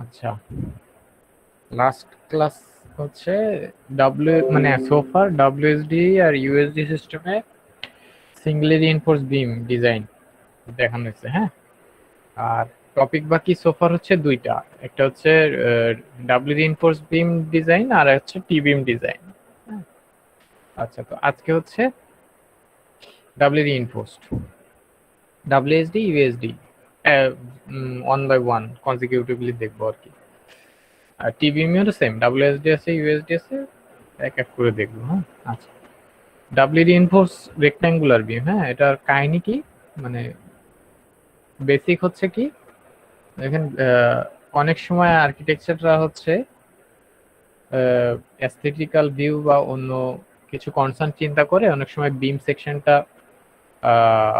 আচ্ছা, last class হচ্ছে W মানে সোফার ডাব্লিউএসডি আর ইউএসডি সিস্টেমে সিঙ্গলি রিইনফোর্স বিম ডিজাইন দেখানো হয়েছে। হ্যাঁ, আর টপিক বাকি সোফার হচ্ছে দুইটা, একটা হচ্ছে ডাব্লিউ রিইনফোর্স বিম ডিজাইন আর হচ্ছে টি বিম ডিজাইন। আচ্ছা, তো আজকে হচ্ছে doubly reinforced, WSD USD one by one consecutively দেখবো আর কি। আর টি বিমেরও সেম, ডাব্লিউএসডি আছে ইউএসডি আছে, এক এক করে দেখবো। হ্যাঁ, আচ্ছা, ডাব্লিউ রিইনফোর্স রেক্ট্যাঙ্গুলার বিম, হ্যাঁ, এটার কাহিনী কি, মানে বেসিক হচ্ছে কি, দেখেন অনেক সময় আর্কিটেকচাররা হচ্ছে অ্যাস্থেটিক্যাল ভিউ বা অন্য কিছু কনসার্ন চিন্তা করে অনেক সময় বিম সেকশনটা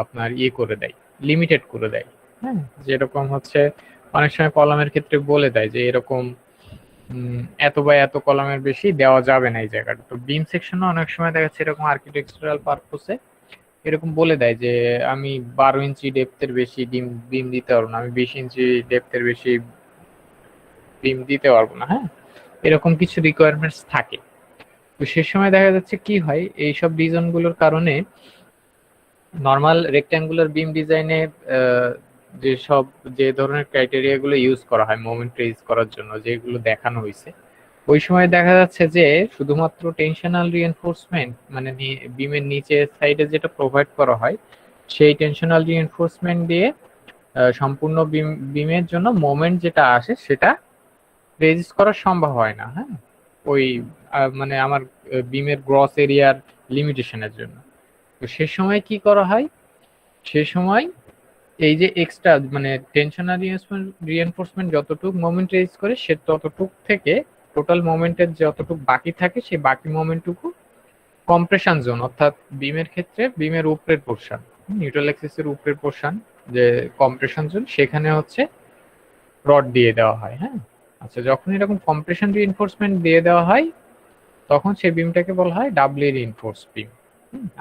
আপনার ইয়ে করে দেয়, লিমিটেড করে দেয়। হ্যাঁ, যেরকম হচ্ছে অনেক সময় কলামের ক্ষেত্রে বলে দেয় যে এরকম এত বা এত কলামের বেশি দেওয়া যাবে না এই জায়গাটা। তো বিম সেকশনও অনেক সময় দেখা যাচ্ছে এরকম আর্কিটেকচারাল পারপোসে এরকম বলে দেয় যে আমি 12 ইঞ্চি ডেপথের বেশি বিম দিতে পারবো না, আমি 20 ইঞ্চি ডেপথের বেশি বিম দিতে পারবো না। হ্যাঁ, এরকম কিছু রিকোয়ারমেন্টস থাকে। তো সে সময় দেখা যাচ্ছে কি হয়, এইসব রিজনগুলোর কারণে নর্মাল রেক্ট্যাঙ্গুলার বিম ডিজাইনে যেসব যে ধরনের ক্রাইটেরিয়া গুলো ইউজ করা হয় মোমেন্ট রেজ করার জন্য, যেগুলো দেখানো হয়েছে, ওই সময় দেখা যাচ্ছে যে শুধুমাত্র টেনশনাল রিএনফোর্সমেন্ট মানে বিমের নিচের সাইডে যেটা প্রোভাইড করা হয় সেই টেনশনাল রিএনফোর্সমেন্ট দিয়ে সম্পূর্ণ বিমের জন্য মোমেন্ট যেটা আসে সেটা রেজিস্ট করা সম্ভব হয় না। হ্যাঁ, ওই মানে আমার বিমের গ্রস এরিয়ার লিমিটেশনের জন্য। তো সে সময় কি করা হয়, সে সময় এই যে এক্সট্রা মানে টেনশনাল রিএনফোর্সমেন্ট যতটুকু মোমেন্ট রেজ করে সে ততটুক থেকে টোটাল মোমেন্টের যতটুকু বাকি থাকে সেই বাকি মোমেন্টটুকু কম্প্রেশন জোন, অর্থাৎ বিমের ক্ষেত্রে বিমের উপরের পোর্শন, নিউট্রাল অ্যাক্সিসের উপরের পোর্শন যে কম্প্রেশন জোন, সেখানে হচ্ছে রড দিয়ে দেওয়া হয়। হ্যাঁ, আচ্ছা, যখন এরকম কম্প্রেশন রিইনফোর্সমেন্ট দিয়ে দেওয়া হয় তখন সেই বিমটাকে বলা হয় ডাবলি রিইনফোর্স বিম।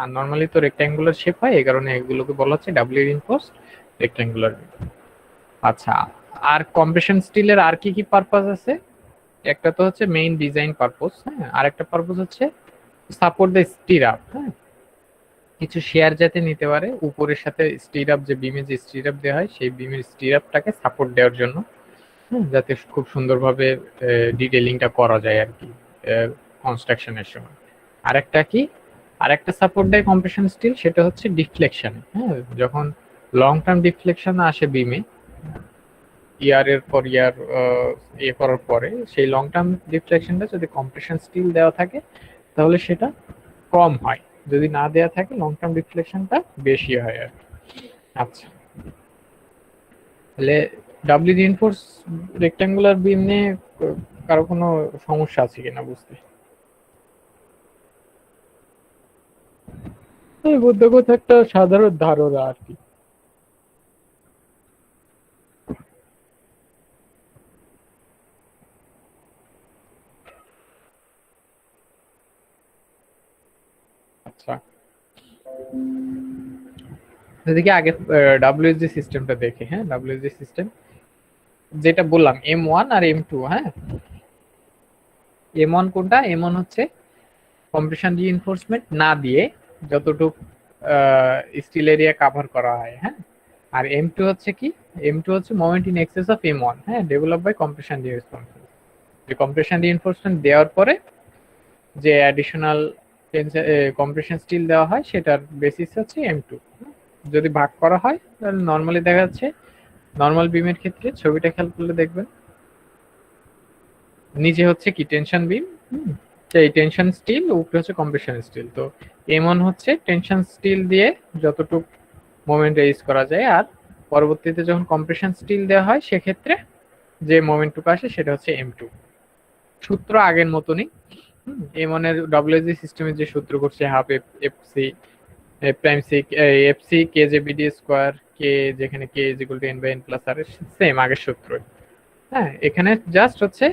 আর নর্মালি তো রেক্ট্যাঙ্গুলার শেপ হয়, এই কারণে এগুলোকে বলা হচ্ছে ডাবলি রিইনফোর্স রেক্ট্যাঙ্গুলার বিম। আচ্ছা, আর কম্প্রেশন স্টিলের আর কি কি পারপাস আছে, একটা তো হচ্ছে মেইন ডিজাইন পারপোজ। হ্যাঁ, আর একটা পারপোজ হচ্ছে সাপোর্ট দ্য স্টিরাপ। হ্যাঁ, কিছু শেয়ার যাতে নিতে পারে উপরের সাথে স্টিরাপ, যে বিমে যে স্টিরাপ দেওয়া হয় সেই বিমের স্টিরাপটাকে সাপোর্ট দেওয়ার জন্য, যাতে খুব সুন্দরভাবে ডিটেলিংটা করা যায় আর কি কনস্ট্রাকশনের সময়। আরেকটা কি, আরেকটা সাপোর্ট দেয় কম্প্রেশন স্টিল, সেটা হচ্ছে ডিফ্লেকশন। হ্যাঁ, যখন লং টার্ম ডিফ্লেকশন আসে বিমে ইয়ারের পর ইয়ার ইয়ে করার পরে, সেই লং টার্ম ডিফ্লেকশনটা যদি কম্প্রেশন স্টিল দেওয়া থাকে তাহলে সেটা কম হয়, যদি না দেওয়া থাকে লং টার্ম ডিফ্লেকশনটা বেশি হয় আর কি। আচ্ছা, তাহলে ডাবলি রিইনফোর্স রেক্ট্যাঙ্গুলার বিম নিয়ে কারো কোনো সমস্যা আছে কিনা বুঝতে? বুদ্ধগত একটা সাধারণ ধারণা আর কি। আচ্ছা, এদিকে আগে ডাব্লিউএসজি সিস্টেমটা দেখে। হ্যাঁ, ডাব্লিউএসজি সিস্টেম যেটা বললাম M1 আর M2। হ্যাঁ, M1 কোনটা, M1 হচ্ছে কম্প্রেশন রিইনফোর্সমেন্ট না দিয়ে যতটুকু স্টিল এরিয়া কভার করা হয়। হ্যাঁ, আর M2 হচ্ছে কি, M2 হচ্ছে moment in access of M1। হ্যাঁ, ডেভেলপ বাই কম্প্রেশন রিইনফোর্সমেন্ট, যে কম্প্রেশন রিইনফোর্সমেন্ট দেওয়ার পরে যে অ্যাডিশনাল কম্প্রেশন স্টিল দেওয়া হয় সেটার বেসিস হচ্ছে M2। যদি ভাগ করা হয় তাহলে নর্মালি দেখা যাচ্ছে নর্মাল বিমের ক্ষেত্রে ছবিটা খেয়াল করলে দেখবেন নিচে হচ্ছে কি টেনশন বিম, এই টেনশন স্টিল, উপরে হচ্ছে কম্প্রেশন স্টিল। তো M1 হচ্ছে টেনশন স্টিল দিয়ে যতটুকু মোমেন্ট রেজ করা যায়, আর পরবর্তীতে যখন কম্প্রেশন স্টিল দেওয়া হয় সেক্ষেত্রে যে মোমেন্টটুকু আসে সেটা হচ্ছে M2। সূত্র আগের মতনই। M1 এর ডব্লিউএসজি সিস্টেমের যে সূত্র করছে half fc prime c fc k j bd square কে, যেখানে k is equal to n by N plus r, same আগের সূত্রই। হ্যাঁ, এখানে জাস্ট হচ্ছে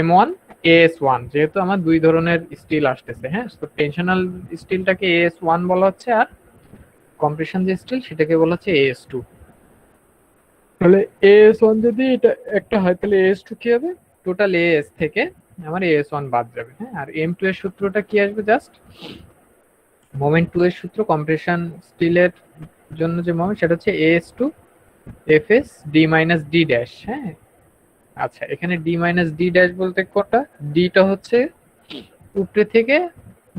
M1 AS1, যেহেতু আমার দুই ধরনের স্টিল আসতেছে। হ্যাঁ, তো টেনশনাল স্টিলটাকে AS1 বলা হচ্ছে আর কম্প্রেশন যে স্টিল সেটাকে বলা হচ্ছে AS2। তাহলে AS1 যদি এটা একটা হয় তাহলে AS2 কি হবে? টোটাল AS থেকে আমার AS1 বাদ যাবে। হ্যাঁ, আর M2 এর সূত্রটা কি আসবে? জাস্ট মোমেন্ট 2 এর সূত্র কম্প্রেশন স্টিলের জন্য যে মোমেন্ট সেটা হচ্ছে AS2 FS D minus D dash. হ্যাঁ, আচ্ছা, এখানে D মাইনাস D ড্যাশ বলতে কোনটা? ডিটা হচ্ছে উপরে থেকে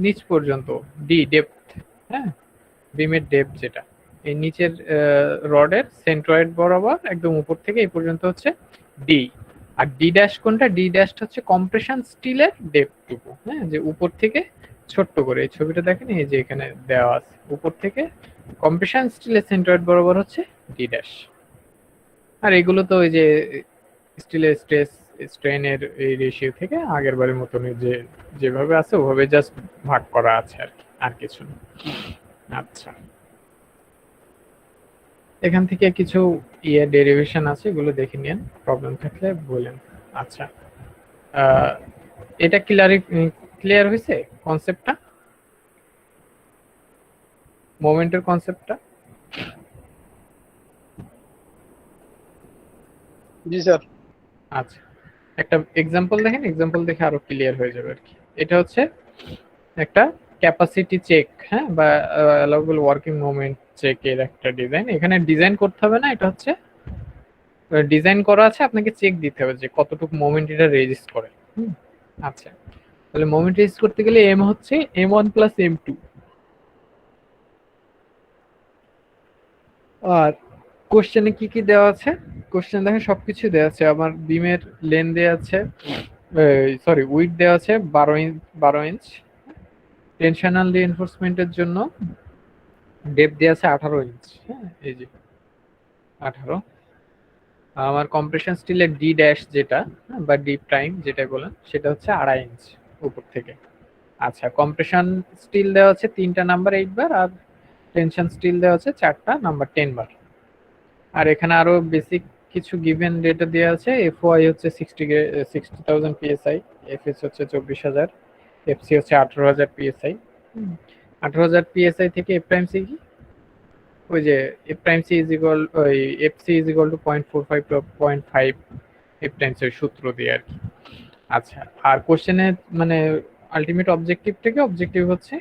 নিচ পর্যন্ত, ডি ডেপথ। হ্যাঁ, বিমের ডেপথ যেটা এই নিচের রডের সেন্ট্রয়েড বরাবর একদম উপর থেকে এই পর্যন্ত হচ্ছে ডি। আর ডি ড্যাশ কোনটা? ডি ড্যাশটা হচ্ছে কম্প্রেশন স্টিলের ডেপথটুকু। হ্যাঁ, যে উপর থেকে ছোট্ট করে এই ছবিটা দেখেন, এই যে এখানে দেওয়া আছে উপর থেকে কম্প্রেশন স্টিলের সেন্ট্রয়েড বরাবর হচ্ছে ডি ড্যাশ। আর এগুলো তো ওই যে স্টিলের স্ট্রেস স্ট্রেনের এই রেশিও থেকে আগের বারের মতনই যে যেভাবে আছে ওভাবে জাস্ট ভাগ করা আছে আর কি, আর কিছু না। আচ্ছা, এখান থেকে কিছু ডেরিভেশন আছে, এগুলো দেখে নিন, প্রবলেম থাকলে বলেন। আচ্ছা, এটা ক্লিয়ার হয়েছে কনসেপ্টটা, মোমেন্টের কনসেপ্টটা? জি স্যার। আচ্ছা, একটা এক্সাম্পল দেখেন, এক্সাম্পল দেখে আরো ক্লিয়ার হয়ে যাবে আর কি। এটা হচ্ছে একটা ক্যাপাসিটি চেক, হ্যাঁ, বা অ্যালাউবল ওয়ার্কিং মোমেন্ট চেকের একটা ডিজাইন। এখানে ডিজাইন করতে হবে না, এটা হচ্ছে ডিজাইন করা আছে, আপনাকে চেক দিতে হবে যে কতটুকু মোমেন্ট এটা রেজিস্ট করে। আচ্ছা, তাহলে মোমেন্ট রেজিস্ট করতে গেলে এম হচ্ছে M1 প্লাস M2। আর কোশ্চেনে কি কি দেওয়া আছে? কোশ্চেন দেখেন সবকিছু দেওয়া আছে। আমার বিমের লেন দেওয়া আছে, সরি উইড দেওয়া আছে 12 ইঞ্চ। টেনশনাল রিইনফোর্সমেন্টের জন্য ডেপথ দেওয়া আছে 18 ইঞ্চ। হ্যাঁ, এই যে 18। আমার কম্প্রেশন স্টিলের ডি ড্যাশ যেটা, বা ডি প্রাইম যেটা বলেন, সেটা হচ্ছে 2.5 ইঞ্চ উপর থেকে। আচ্ছা, কম্প্রেশন স্টিল দেওয়া আছে 3টা নাম্বার 8 বার, আর টেনশন স্টিল দেওয়া আছে 4টা নাম্বার 10 বার। আর এখানে আরো বেসিক কিছু গিভেন ডেটা দেওয়া আছে। এফওআই হচ্ছে 60,000 পিএসআই, এফএস হচ্ছে 24,000, এফসি হচ্ছে 18,000 পিএসআই। 18,000 পিএসআই থেকে এফ প্রাইম সি কি? ওই যে f prime c is equal, ওই f C is equal to 0.45 to 0.5 f times এর সূত্র দিয়ে আর কি। আচ্ছা, আর কোশ্চেনে মানে আলটিমেট অবজেক্টিভ থেকে অবজেক্টিভ হচ্ছে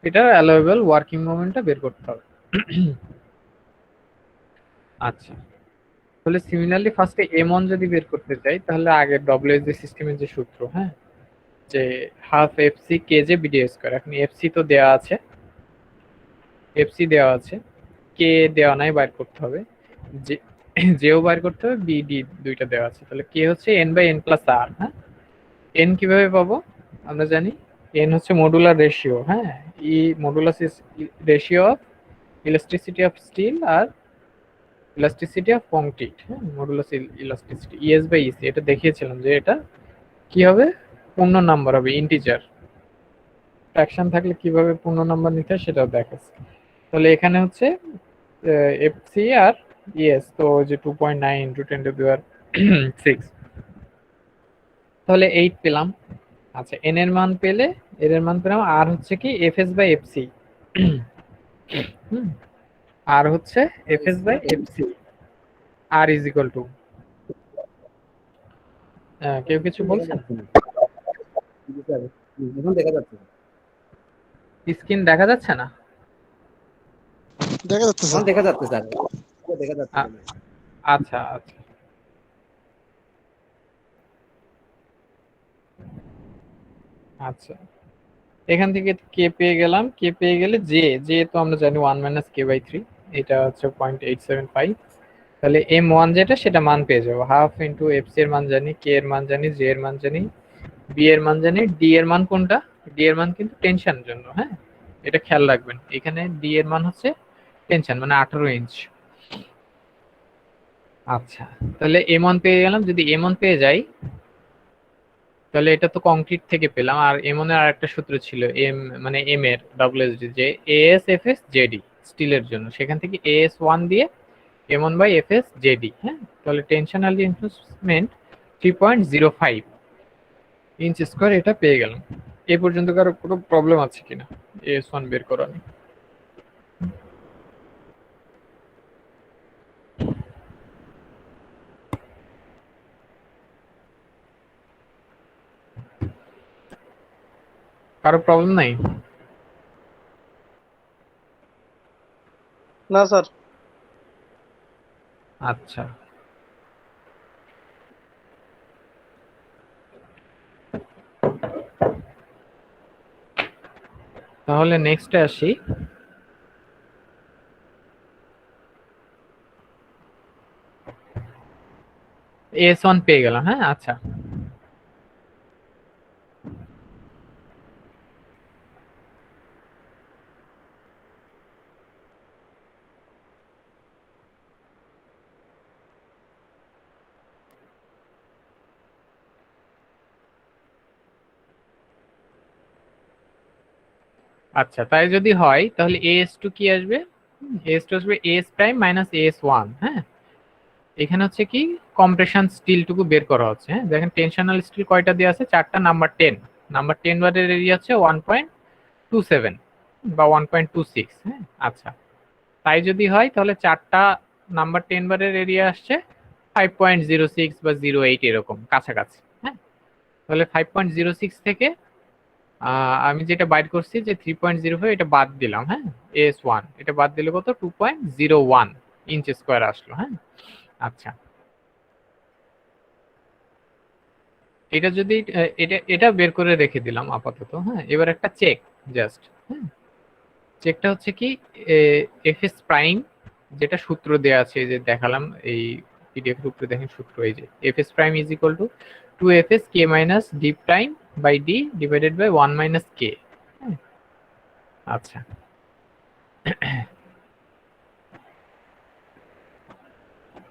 এটার অ্যালাউয়েবল ওয়ার্কিং মোমেন্টটা বের করতে হবে। আচ্ছা, তাহলে সিমিলারলি ফার্স্টে M1 যদি বের করতে চাই তাহলে আগের ডব্লিউএসজি সিস্টেমের যে সূত্র, হ্যাঁ, যে হাফ এফসি কেজে বিডি স্কয়ার। এখন এফসি তো দেওয়া আছে, এফসি দেওয়া আছে, কে দেওয়া নাই, বাইর করতে হবে। যে যেও বাইর করতে হবে, বিডি দুইটা দেওয়া আছে। তাহলে কে হচ্ছে এন বাই এন প্লাস আর। হ্যাঁ, এন কিভাবে পাবো? আমরা জানি এন হচ্ছে মডুলার রেশিও। হ্যাঁ, E modulus ratio of elasticity of steel আর ইলাস্টিসিটি অফ কংক্রিট। হ্যাঁ, modulus elasticity Es by Ec, এটা দেখিয়েছিলাম যে এটা কি হবে, পূর্ণ নাম্বার হবে, ইন্টিজার। ফ্র্যাকশন থাকলে কিভাবে পূর্ণ নাম্বার নিতে হয় সেটাও দেখাচ্ছে। তাহলে এখানে হচ্ছে এফসি আর ইএস, তো যে 2.9 ইন্টু 10 টু দি পাওয়ার 6, তাহলে 8 পেলাম। আচ্ছা, এন এর মান পেলে, এর এর মান পেলাম, আর হচ্ছে কি এফএস বাই এফসি। আর হচ্ছে fs by fc, r is equal to, কেউ কিছু বলছেন? এখন দেখা যাচ্ছে, স্ক্রিন দেখা যাচ্ছে না? দেখা যাচ্ছে স্যার, দেখা যাচ্ছে স্যার, দেখা যাচ্ছে। আচ্ছা আচ্ছা, আচ্ছা, এখান থেকে কে পেয়ে গেলাম, কে পেয়ে গেলে জে, জে তো আমরা জানি 1 মাইনাস কে বাই 3, এটা হচ্ছে 0.875। তাহলে M1 যেটা সেটা মান পেয়ে যাবো, হাফ ইন্টু এফসি এর মান জানি, কে এর মান জানি, জে এর মান জানি, বি এর মান জানি, ডি এর মান কোনটা? ডি এর মান কিন্তু টেনশনের জন্য। হ্যাঁ, এটা খেয়াল রাখবেন, এখানে ডি এর মান হচ্ছে টেনশন, মানে 18 ইঞ্চ। আচ্ছা, তাহলে M1 পেয়ে গেলাম। যদি M1 পেয়ে যাই তাহলে এটা তো কংক্রিট থেকে পেলাম, আর M1 এর আরেকটা সূত্র ছিল এম, মানে এম এর ডব্লিউএসডি, যে এএস এফএস জেডি স্টিলের জন্য, সেখান থেকে AS1 দিয়ে M1 বাই এফএস জেডি। হ্যাঁ, তাহলে টেনশনাল রিইনফোর্সমেন্ট 3.05 ইঞ্চ স্কয়ার, এটা পেয়ে গেলাম। এই পর্যন্ত কারো কোনো প্রবলেম আছে কিনা AS1 বের করা নিয়ে? কারো প্রবলেম নাই? না স্যার। আচ্ছা, তাহলে নেক্সটে আসি। AS1 পেয়ে গেলাম। হ্যাঁ, আচ্ছা, আচ্ছা, তাই যদি হয় তাহলে AS2 কি আসবে? AS2 আসবে AS প্রাইম মাইনাস AS1। হ্যাঁ, এখানে হচ্ছে কি কম্প্রেশন স্টিলটুকু বের করা হচ্ছে। হ্যাঁ, দেখেন টেনশনাল স্টিল কয়টা দেওয়া আছে? 4টা। নাম্বার 10 বারের এরিয়া হচ্ছে 1.27 বা 1.26। হ্যাঁ, আচ্ছা, তাই যদি হয় তাহলে 4টা নাম্বার 10 বারের এরিয়া আসছে 5.06 বা 08 এরকম কাছাকাছি। হ্যাঁ, তাহলে 5.06 থেকে আমি যেটা বাইর করছি যে 3.05 এটা বাদ দিলাম। হ্যাঁ, AS1 এটা বাদ দিলে কত? 2.01 ইঞ্চ স্কোয়ার আসলো। হ্যাঁ, আচ্ছা, এটা যদি এটা এটা বের করে রেখে দিলাম আপাতত। হ্যাঁ, এবার একটা চেক জাস্ট। হ্যাঁ, চেকটা হচ্ছে কি এফএস প্রাইম, যেটা সূত্র দেয়া আছে এই যে দেখালাম এই পিডিএফ এর উপরে দেখেন সূত্র, এই যে fs prime is equal to 2fs k minus d prime by d divided by 1 minus k. আচ্ছা,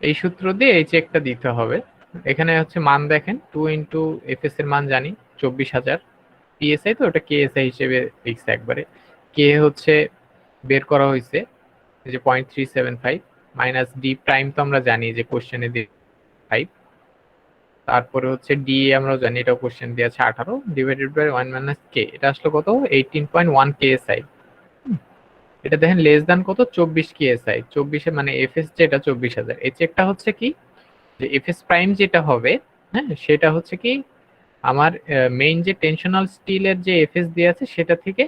এই সূত্র দিয়ে এই চেকটা দিতে হবে। এখানে হচ্ছে মান দেখেন, 2 ইন্টু এফএস এর মান জানি 24,000 পিএসআই, তো ওটা কেএসআই হিসেবে লিখছে একবারে। কে হচ্ছে বের করা হয়েছে যে 0.375 মাইনাস ডি প্রাইম তো আমরা জানি যে কোশ্চেনে দিয়ে 5, তারপরে হচ্ছে ডি আমরাও জানি এটা কোশ্চেন দিয়ে আছে 18 ডিভাইডেড বাই 1 মাইনাস কে, এটা আসলো কত? 18.1 কেএসআই। এটা দেখেন লেস দ্যান কত? 24 কেএসআই। 24 মানে এফএস যেটা 24,000। এই চেকটা হচ্ছে কি যে এফএস প্রাইম যেটা হবে, হ্যাঁ, সেটা হচ্ছে কি আমার মেইন যে টেনশনাল স্টিলের যে এফএস দিয়ে আছে সেটা থেকে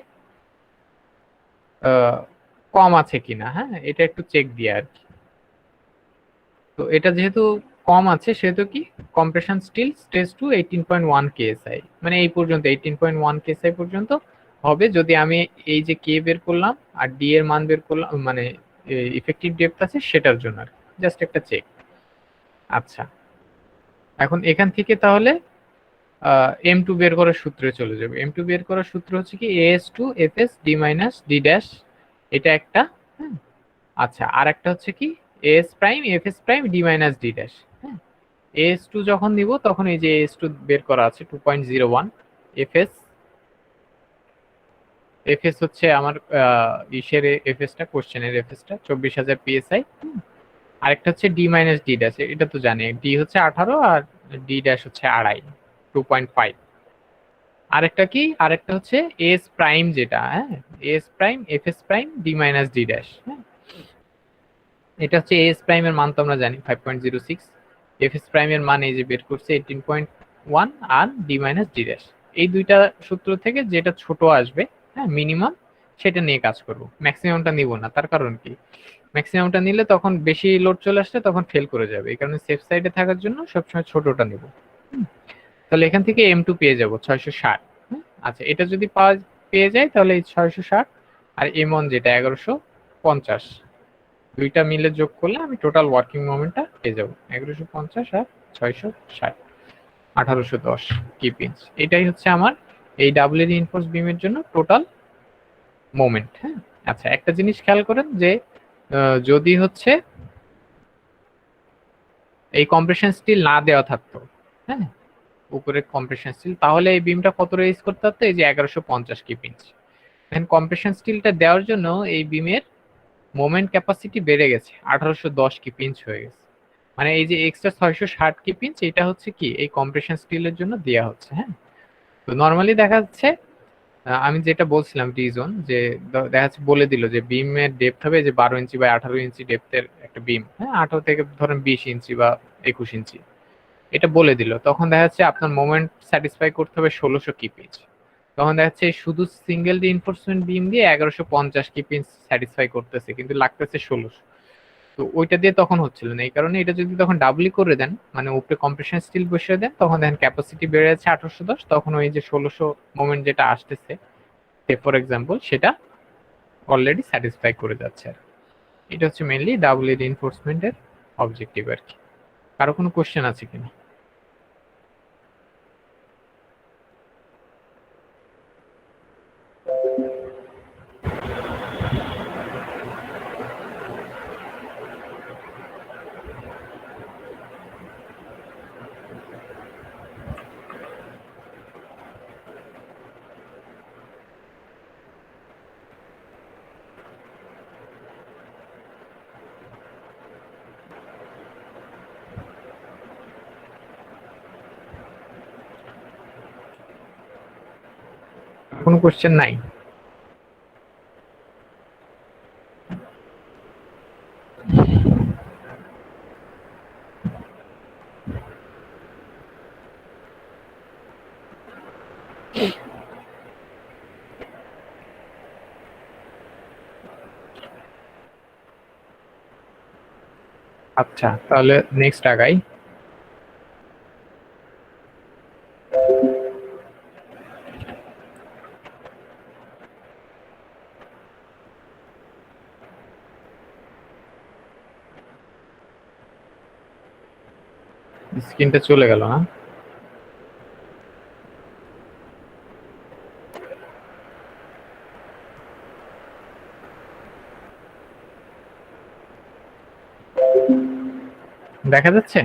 কম আছে কিনা। হ্যাঁ, এটা একটু চেক দিয়ে আর কি। তো এটা যেহেতু কম আছে সেহেতু কি compression steel stage to 18.1 KSI, মানে এই পর্যন্ত 18.1 কেএসআই পর্যন্ত হবে যদি আমি এই যে কে বের করলাম আর ডি এর মান বের করলাম, মানে ইফেক্টিভ ডেপথ আছে সেটার জন্য আর জাস্ট একটা চেক। আচ্ছা, এখন এখান থেকে তাহলে M2 বের করার সূত্রে চলে যাবে। M2 বের করার সূত্র হচ্ছে কি AS2 FS D minus D dash, এটা একটা। হ্যাঁ, আচ্ছা, আর একটা হচ্ছে কি AS prime FS prime D minus D dash. হ্যাঁ, AS2 যখন দিব তখন এই যে AS2 বের করা আছে 2.01। FS FS হচ্ছে আমার ইসের এফএসটা, কোশ্চেনের এফএসটা 24,000 পিএসআই। আরেকটা হচ্ছে D মাইনাস D ড্যাশ, এটা তো জানি D হচ্ছে 18 আর D ড্যাশ হচ্ছে 2.5 2.5। আরেকটা কি, আরেকটা হচ্ছে এস প্রাইম যেটা, হ্যাঁ, S prime FS prime D minus D dash. হ্যাঁ, এটা হচ্ছে এস প্রাইম এর মান তো আমরা জানি 5.06, এফএস প্রাইম এর মান এই যে বের করছে 18.1, আর ডি মাইনাস ডি ড্যাশ। এই দুইটা সূত্র থেকে যেটা ছোট আসবে, হ্যাঁ, মিনিমাম, সেটা নিয়ে কাজ করব। ম্যাক্সিমামটা নিব না, তার কারণ কি ম্যাক্সিমামটা নিলে তখন বেশি লোড চলে আসলে তখন ফেল করে যাবে, এই কারণে সেফ সাইডে থাকার জন্য সবসময় ছোটটা নিব। তাহলে এখান থেকে M2 পেয়ে যাব 660। আচ্ছা, এটা যদি পেয়ে যায় তাহলে এই 660 আর M1 যেটা 1150, দুইটা মিলে যোগ করলে আমি টোটাল ওয়ার্কিং মোমেন্টটা পেয়ে যাব 1150 আর 660, 1810 কিপ ইঞ্চ। এটাই হচ্ছে আমার এই ডাবল রিইনফোর্স বিমের জন্য টোটাল মোমেন্ট। হ্যাঁ, আচ্ছা, একটা জিনিস খেয়াল করেন যে যদি হচ্ছে এই কম্প্রেশন স্টিল না দেওয়া থাকতো, হ্যাঁ, উপরে কম্প্রেশন স্টিল, তাহলে এই বিমটা কত রেজ করতে পারতো? এই যে 1150 কিপ ইঞ্চ। এখন কম্প্রেশন স্টিলটা দেওয়ার জন্য এই বিমের মোমেন্ট ক্যাপাসিটি বেড়ে গেছে, 1810 কিপ ইঞ্চ হয়ে গেছে। মানে এই যে এক্সট্রা 660 কিপ ইঞ্চ এটা হচ্ছে কি এই কম্প্রেশন স্টিলের জন্য দেওয়া হচ্ছে। হ্যাঁ, তো নর্মালি দেখা যাচ্ছে আমি যেটা বলছিলাম রিজন যে দেখা যাচ্ছে বলে দিল যে বিমের ডেপথ হবে যে 12 ইঞ্চি বা 18 ইঞ্চি ডেপথের একটা বিম। হ্যাঁ, 18 থেকে ধরেন 20 ইঞ্চি বা 21 ইঞ্চি, এটা বলে দিল, তখন দেখা যাচ্ছে আপনার মোমেন্ট স্যাটিসফাই করতে হবে 1600 কিপ ইঞ্চ। তখন দেখা যাচ্ছে শুধু সিঙ্গেল রিইনফোর্সমেন্ট বিম দিয়ে 1150 কি পিন স্যাটিসফাই করতেছে, কিন্তু লাগতেছে 1600। তো ওইটা দিয়ে তখন হচ্ছিল না। এই কারণে এটা যদি তখন ডাবলি করে দেন, মানে উপরে কম্প্রেশন স্টিল বসিয়ে দেন, তখন দেখেন ক্যাপাসিটি বেড়ে যাচ্ছে 1810, তখন ওই যে 1600 মোমেন্ট যেটা আসতেছে ফর এক্সাম্পল, সেটা অলরেডি স্যাটিসফাই করে যাচ্ছে। আর এটা হচ্ছে মেইনলি ডাবল রিইনফোর্সমেন্টের অবজেক্টিভ আর কি। কারো কোনো কোশ্চেন আছে কিনা? কোনো কোশ্চেন নাই? আচ্ছা, তাহলে নেক্সট আগাই। স্ক্রিনটা চলে গেল না? দেখা যাচ্ছে?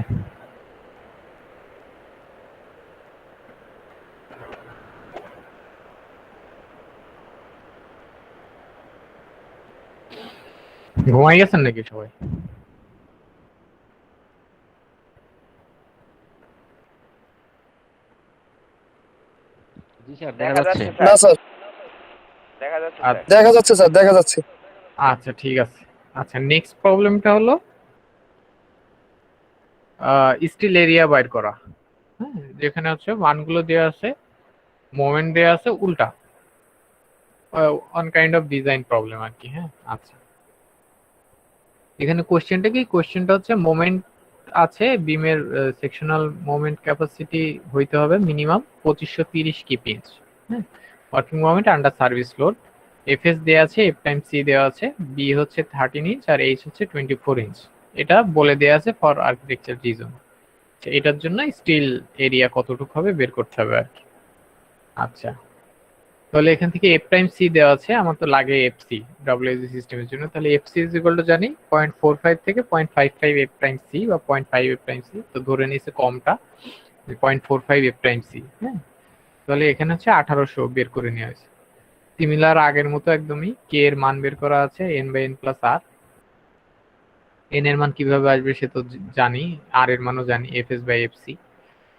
ঘুমাই গেছেন নাকি সবাই? জি স্যার, দেখা যাচ্ছে। না স্যার, আচ্ছা দেখা যাচ্ছে স্যার, দেখা যাচ্ছে। আচ্ছা, ঠিক আছে। আচ্ছা, নেক্সট প্রবলেমটা হলো স্টিল এরিয়া বাইর করা। হ্যাঁ, যেখানে হচ্ছে মানগুলো দেওয়া আছে, মোমেন্ট দেওয়া আছে উল্টা, one kind of design problem আর কি। হ্যাঁ, আচ্ছা, এখানে কোশ্চেনটা কি? কোশ্চেনটা হচ্ছে মোমেন্ট আছে বিমের, সেকশনাল মোমেন্ট ক্যাপাসিটি হইতে হবে মিনিমাম 2530 কিপিঞ্চ। হ্যাঁ, working moment under service load. FS দেওয়া আছে, এফ টাইম সি দেওয়া আছে, বি হচ্ছে 13 ইঞ্চ আর এইচ হচ্ছে 24 ইঞ্চ। এটা বলে দেওয়া আছে ফর আর্কিটেকচার রিজন। এটার জন্য স্টিল এরিয়া কতটুকু হবে বের করতে হবে আর কি। আচ্ছা, তাহলে এখান থেকে এফ টাইম সি দেওয়া আছে, আমার তো লাগে এফ সি ডব্লিউএসি সিস্টেমের জন্য। তাহলে F C is equal to জানি 0.45 থেকে 0.55 এফ টাইম সি বা 0.5 এফ টাইম সি, তো ধরে নিয়েছে কমটা 0.45 এফ টাইম সি। হ্যাঁ, তাহলে এখানে হচ্ছে 1800 বের করে নেওয়া হয়েছে। সিমিলার আগের মতো একদমই, কে এর মান বের করা আছে N by N plus R. N এর মান কিভাবে আসবে সে তো জানি, আর এর মানও জানি, F S by F C.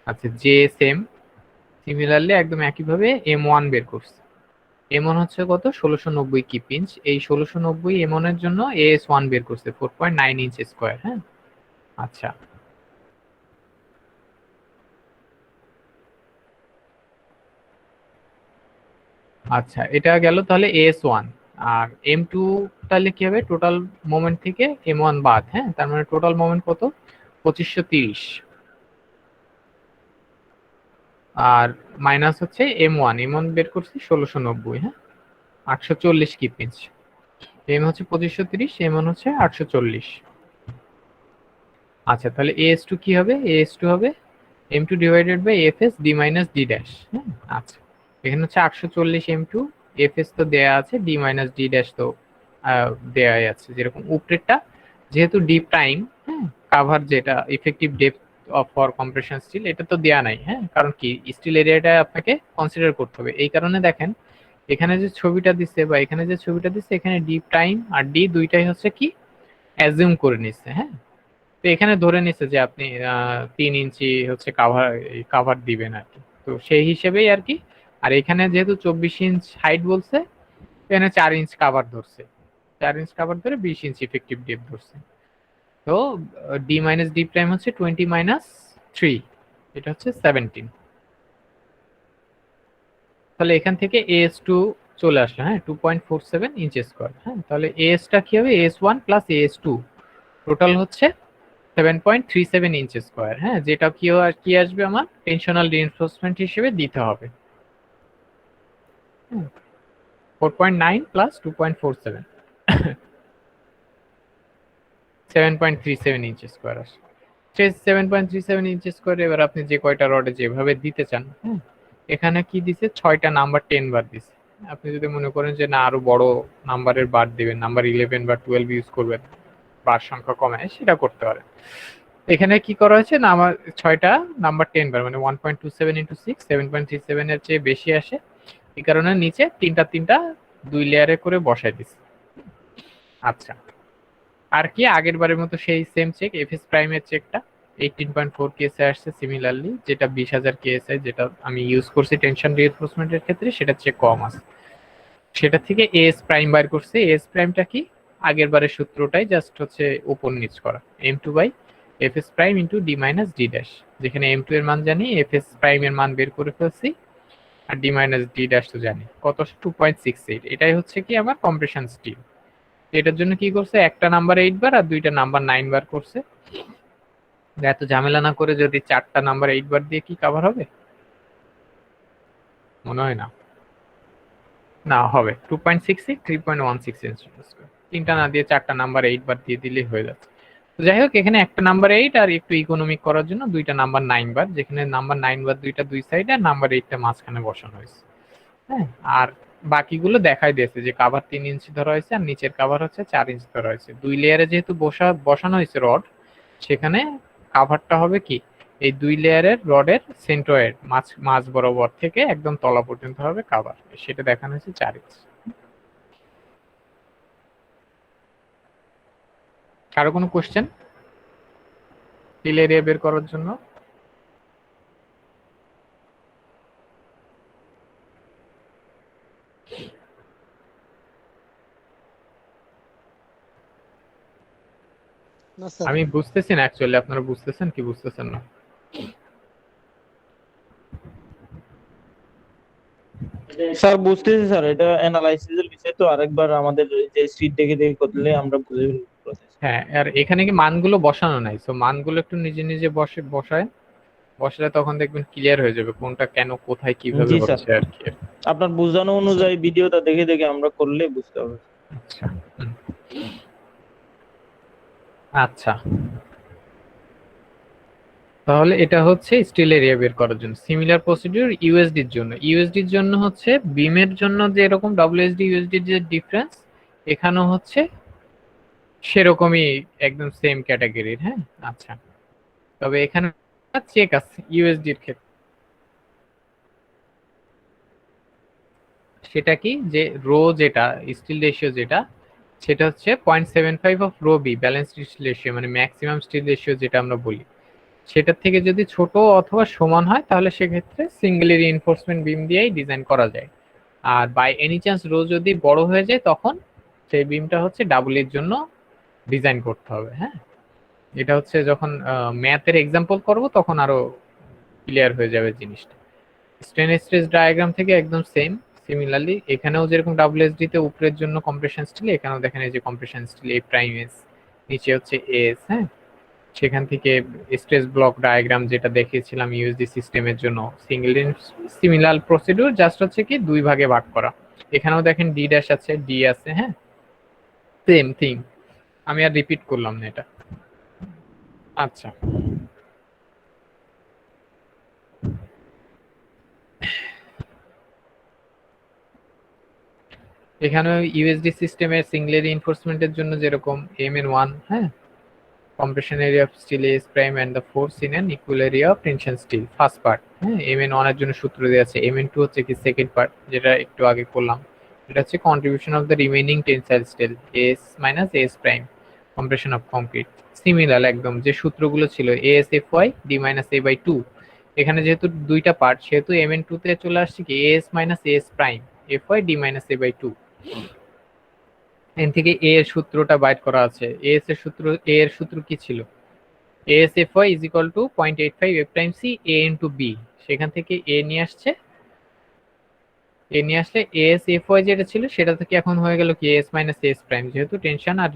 আচ্ছা, জে সেম, সিমিলারলি একদম একইভাবে এম ওয়ান বের করছে। এমন হচ্ছে কত? 1690 কি পিঞ্চ। এই 1690 এমন এর জন্য এএস ওয়ান বের করছে 4.9 ইঞ্চ স্কোয়ার। হ্যাঁ, আচ্ছা, আচ্ছা, এটা গেল তাহলে এএস ওয়ান। আর এম টু তাহলে কি হবে? টোটাল মোমেন্ট থেকে এম ওয়ান বাদ। হ্যাঁ, তার মানে টোটাল মোমেন্ট কত? 2530। আর মাইনাস হচ্ছে এম ওয়ান, এম ওয়ান বের করছি 1690। হ্যাঁ, 840 কি পিঞ্চ। এম হচ্ছে 2530, এম ওয়ান হচ্ছে 840। আচ্ছা, তাহলে এএস টু কি হবে? এএস টু হবে M two divided by F S D minus D dash. হ্যাঁ, আচ্ছা, এখানে হচ্ছে 840 এম টু, এফ এস তো দেয়া আছে, ডি মাইনাস ডি ড্যাশ তো দেয়াই আছে। যেরকম উপরেরটা যেহেতু ডি প্রাইম, হ্যাঁ, কাভার যেটা effective depth of for compression steel, এটা তো দেয়া নাই। হ্যাঁ, কারণ কি স্টিল এরিয়াটা আপনাকে কনসিডার করতে হবে। এই কারণে দেখেন এখানে যে ছবিটা দিচ্ছে বা এখানে যে ছবিটা দিচ্ছে, এখানে ডি প্রাইম আর ডি দুইটাই হচ্ছে কি অ্যাজিউম করে নিচ্ছে। হ্যাঁ, তো এখানে ধরে নিচ্ছে যে আপনি 3 ইঞ্চি হচ্ছে কাভার দিবেন আর কি, তো সেই হিসেবেই আর কি। আর এখানে যেহেতু 24 ইঞ্চ হাইট বলছে, এখানে 4 ইঞ্চ কাভার ধরছে, 4 ইঞ্চ কাভার ধরে 20 ইঞ্চ ইফেক্টিভ ডেপথ ধরছে। তো ডি মাইনাস ডি প্রাইম হচ্ছে 20 মাইনাস 3, এটা হচ্ছে 17। তাহলে এখান থেকে AS2 চলে আসলো, হ্যাঁ 2.47 ইঞ্চ স্কোয়ার। হ্যাঁ তাহলে AS টা কি হবে, AS1 প্লাস AS2 টোটাল হচ্ছে 7.37 ইঞ্চ স্কোয়ার। হ্যাঁ যেটা কি আসবে আমার টেনশনাল রিইনফোর্সমেন্ট হিসেবে দিতে হবে 4.9 প্লাস 2.47 7.37 ইঞ্চ স্কোয়ার আসে। সেই 7.37 ইঞ্চ স্কোয়ার এবার আপনি যে কয়টা রডে যেভাবে দিতে চান, হ্যাঁ এখানে কি দিছে 6টা নাম্বার 10 বার দিছে। আপনি যদি মনে করেন যে না আরো বড় নাম্বারের বার দিবেন, নাম্বার 11 বা 12 ইউজ করবেন, বার সংখ্যা কমায়, সেটা করতে পারেন। এখানে কি করা হয়েছে না আমার 6টা নাম্বার 10 বার মানে 1.27 ইন্টু 6 7.37 এর চেয়ে বেশি আসে, এই কারণে নিচে তিনটা 2 লেয়ারে করে বসাই দিছি। আচ্ছা আর কি আগের বারের মতো সেই সেম চেক এফএস প্রাইমের চেকটা 18.4 কেএসআই আসছে সিমিলারলি, যেটা 20,000 কেএসআই যেটা আমি ইউজ করছি টেনশন রিইনফোর্সমেন্টের ক্ষেত্রে সেটা চেয়ে কম আছে। সেটা থেকে এএস প্রাইম বার করছে। এএস প্রাইমটা কি আগের বারের সূত্রটাই জাস্ট হচ্ছে উপর নিচ করা, m2 by FS prime into D minus D dash, যেখানে m2 এর মান জানি, এফএস প্রাইম এর মান বের করে ফেলছি, আর ডি মাইনাস ডি ড্যাশ তো জানি কত 2.68। এটাই হচ্ছে কি আমার কম্প্রেশন স্টিল। এটার জন্য কি করছে একটা নাম্বার 8 বার আর দুইটা নাম্বার 9 বার করছে। এত ঝামেলা না করে যদি 4টা নাম্বার 8 বার দিয়ে কি কভার হবে, মনে হয় না। না হবে 2.66 3.16 ইঞ্চ, তিনটা না দিয়ে 4টা নাম্বার 8 বার দিয়ে দিলেই হয়ে যাচ্ছে। তো যাই হোক এখানে একটা নাম্বার 8 আর একটু ইকোনমিক করার জন্য দুইটা নাম্বার 9 বার, যেখানে নাম্বার 9 বার দুইটা দুই সাইডে আর নাম্বার 8টা মাঝখানে বসানো হয়েছে। হ্যাঁ আর বাকিগুলো দেখাই দিয়েছে যে কাভার 3 ইঞ্চি ধরা হয়েছে আর নিচের কাভার হচ্ছে 4 ইঞ্চি ধরা হয়েছে। দুই লেয়ারে যেহেতু বসানো হয়েছে রড, সেখানে কাভারটা হবে কি এই দুই লেয়ারের রডের সেন্ট্রয়েড মাঝ বরাবর থেকে একদম তলা পর্যন্ত হবে কাভার, সেটা দেখানো হয়েছে 4 ইঞ্চি। কারো কোনো কোশ্চেন ফিল এরিয়া বের করার জন্য? না স্যার। আমি বুঝতেছি না অ্যাকচুয়ালি, আপনারা বুঝতেছেন কি বুঝতেছেন না? স্যার বুঝতেছি স্যার, এটা অ্যানালাইসিসের বিষয় তো, আরেকবার আমাদের যে স্ট্রিট দেখে দেখে করলে আমরা বুঝে ফেলবো process। হ্যাঁ আর এখানে কি মানগুলো বসানো নাই, তো মানগুলো একটু নিজে নিজে বসায় বসালে তখন দেখবেন ক্লিয়ার হয়ে যাবে কোনটা কেন কোথায় কিভাবে জি স্যার, হচ্ছে আর কি। আপনার বোঝানো অনুযায়ী ভিডিওটা দেখে দেখে আমরা করলে বুঝতে হবে। আচ্ছা আচ্ছা তাহলে এটা হচ্ছে স্টিল এরিয়া বের করার জন্য। সিমিলার প্রসিডিউর ইউএসডির জন্য। ইউএসডির জন্য হচ্ছে বিমের জন্য যে এরকম ডব্লিউএসডি ইউএসডির যে ডিফারেন্স, এখানেও হচ্ছে সেরকমই একদম সেম ক্যাটাগরির। হ্যাঁ আচ্ছা তবে এখানে চেক আছে ইউএসডির ক্ষেত্রে, সেটা কি যে রো যেটা স্টিল রেশিও যেটা, সেটা হচ্ছে 0.75 of rho B balance steel ratio, মানে ম্যাক্সিমাম স্টিল রেশিও যেটা আমরা বলি, সেটার থেকে যদি ছোট অথবা সমান হয় তাহলে সেক্ষেত্রে সিঙ্গেলি রিইনফোর্সমেন্ট বিম দিয়েই ডিজাইন করা যায়। আর বাই এনি চান্স রো যদি বড় হয়ে যায় তখন সেই বিমটা হচ্ছে ডাবল এর জন্য ডিজাইন করতে হবে। হ্যাঁ এটা হচ্ছে যখন ম্যাথের এক্সাম্পল করব তখন আরো ক্লিয়ার হয়ে যাবে জিনিসটা। স্ট্রেন স্ট্রেস ডায়াগ্রাম থেকে একদম সিমিলারলি এখানেও যেরকম ডাব্লিউএসডি তে উপরের জন্য কম্প্রেশন স্টিল, এখানেও দেখেন এই যে কম্প্রেশন স্টিল এ প্রাইম এস, নিচে হচ্ছে এস। হ্যাঁ সেখান থেকে স্ট্রেস ব্লক ডায়াগ্রাম যেটা দেখিয়েছিলাম ইউএসডি সিস্টেমের জন্য সিঙ্গেল সিমিলার প্রসিডিউর, জাস্ট হচ্ছে কি দুই ভাগে ভাগ করা। এখানেও দেখেন ডি ড্যাশ আছে, ডি আছে। হ্যাঁ সেম থিং, আমি আর রিপিট করলাম না এটা। আচ্ছা এখানে ইউএসডি সিস্টেমের সিঙ্গেল রিইনফোর্সমেন্টের জন্য যেরকম mn1, হ্যাঁ compression area of steel is prime and the force in an equal area of tension steel first part. হ্যাঁ mn1 এর জন্য সূত্র দেওয়া আছে, mn2 হচ্ছে কি সেকেন্ড পার্ট যেটা একটু আগে করলাম, এটা হচ্ছে contribution of the remaining tensile steel as minus as prime compression of concrete. Similar একদম যে সূত্রগুলো ছিল asfy d minus a by 2, এখানে যেহেতু দুইটা পার্ট সেহেতু mn2 তে চলে আসছে কি as minus as prime fy d minus a by 2। N থেকে এ এর সূত্রটা বাইর করা আছে। এস এর সূত্র, এ এর সূত্র কি ছিল, ASFY is equal to 0.85 f times c a into b, সেখান থেকে এ নিয়ে আসছে এ নিয়ে আসলে এস এফ ওয়াই যেটা ছিল সেটা থেকে এখন হয়ে গেল কি এস মাইনাস এস প্রাইম, যেহেতু টেনশন আর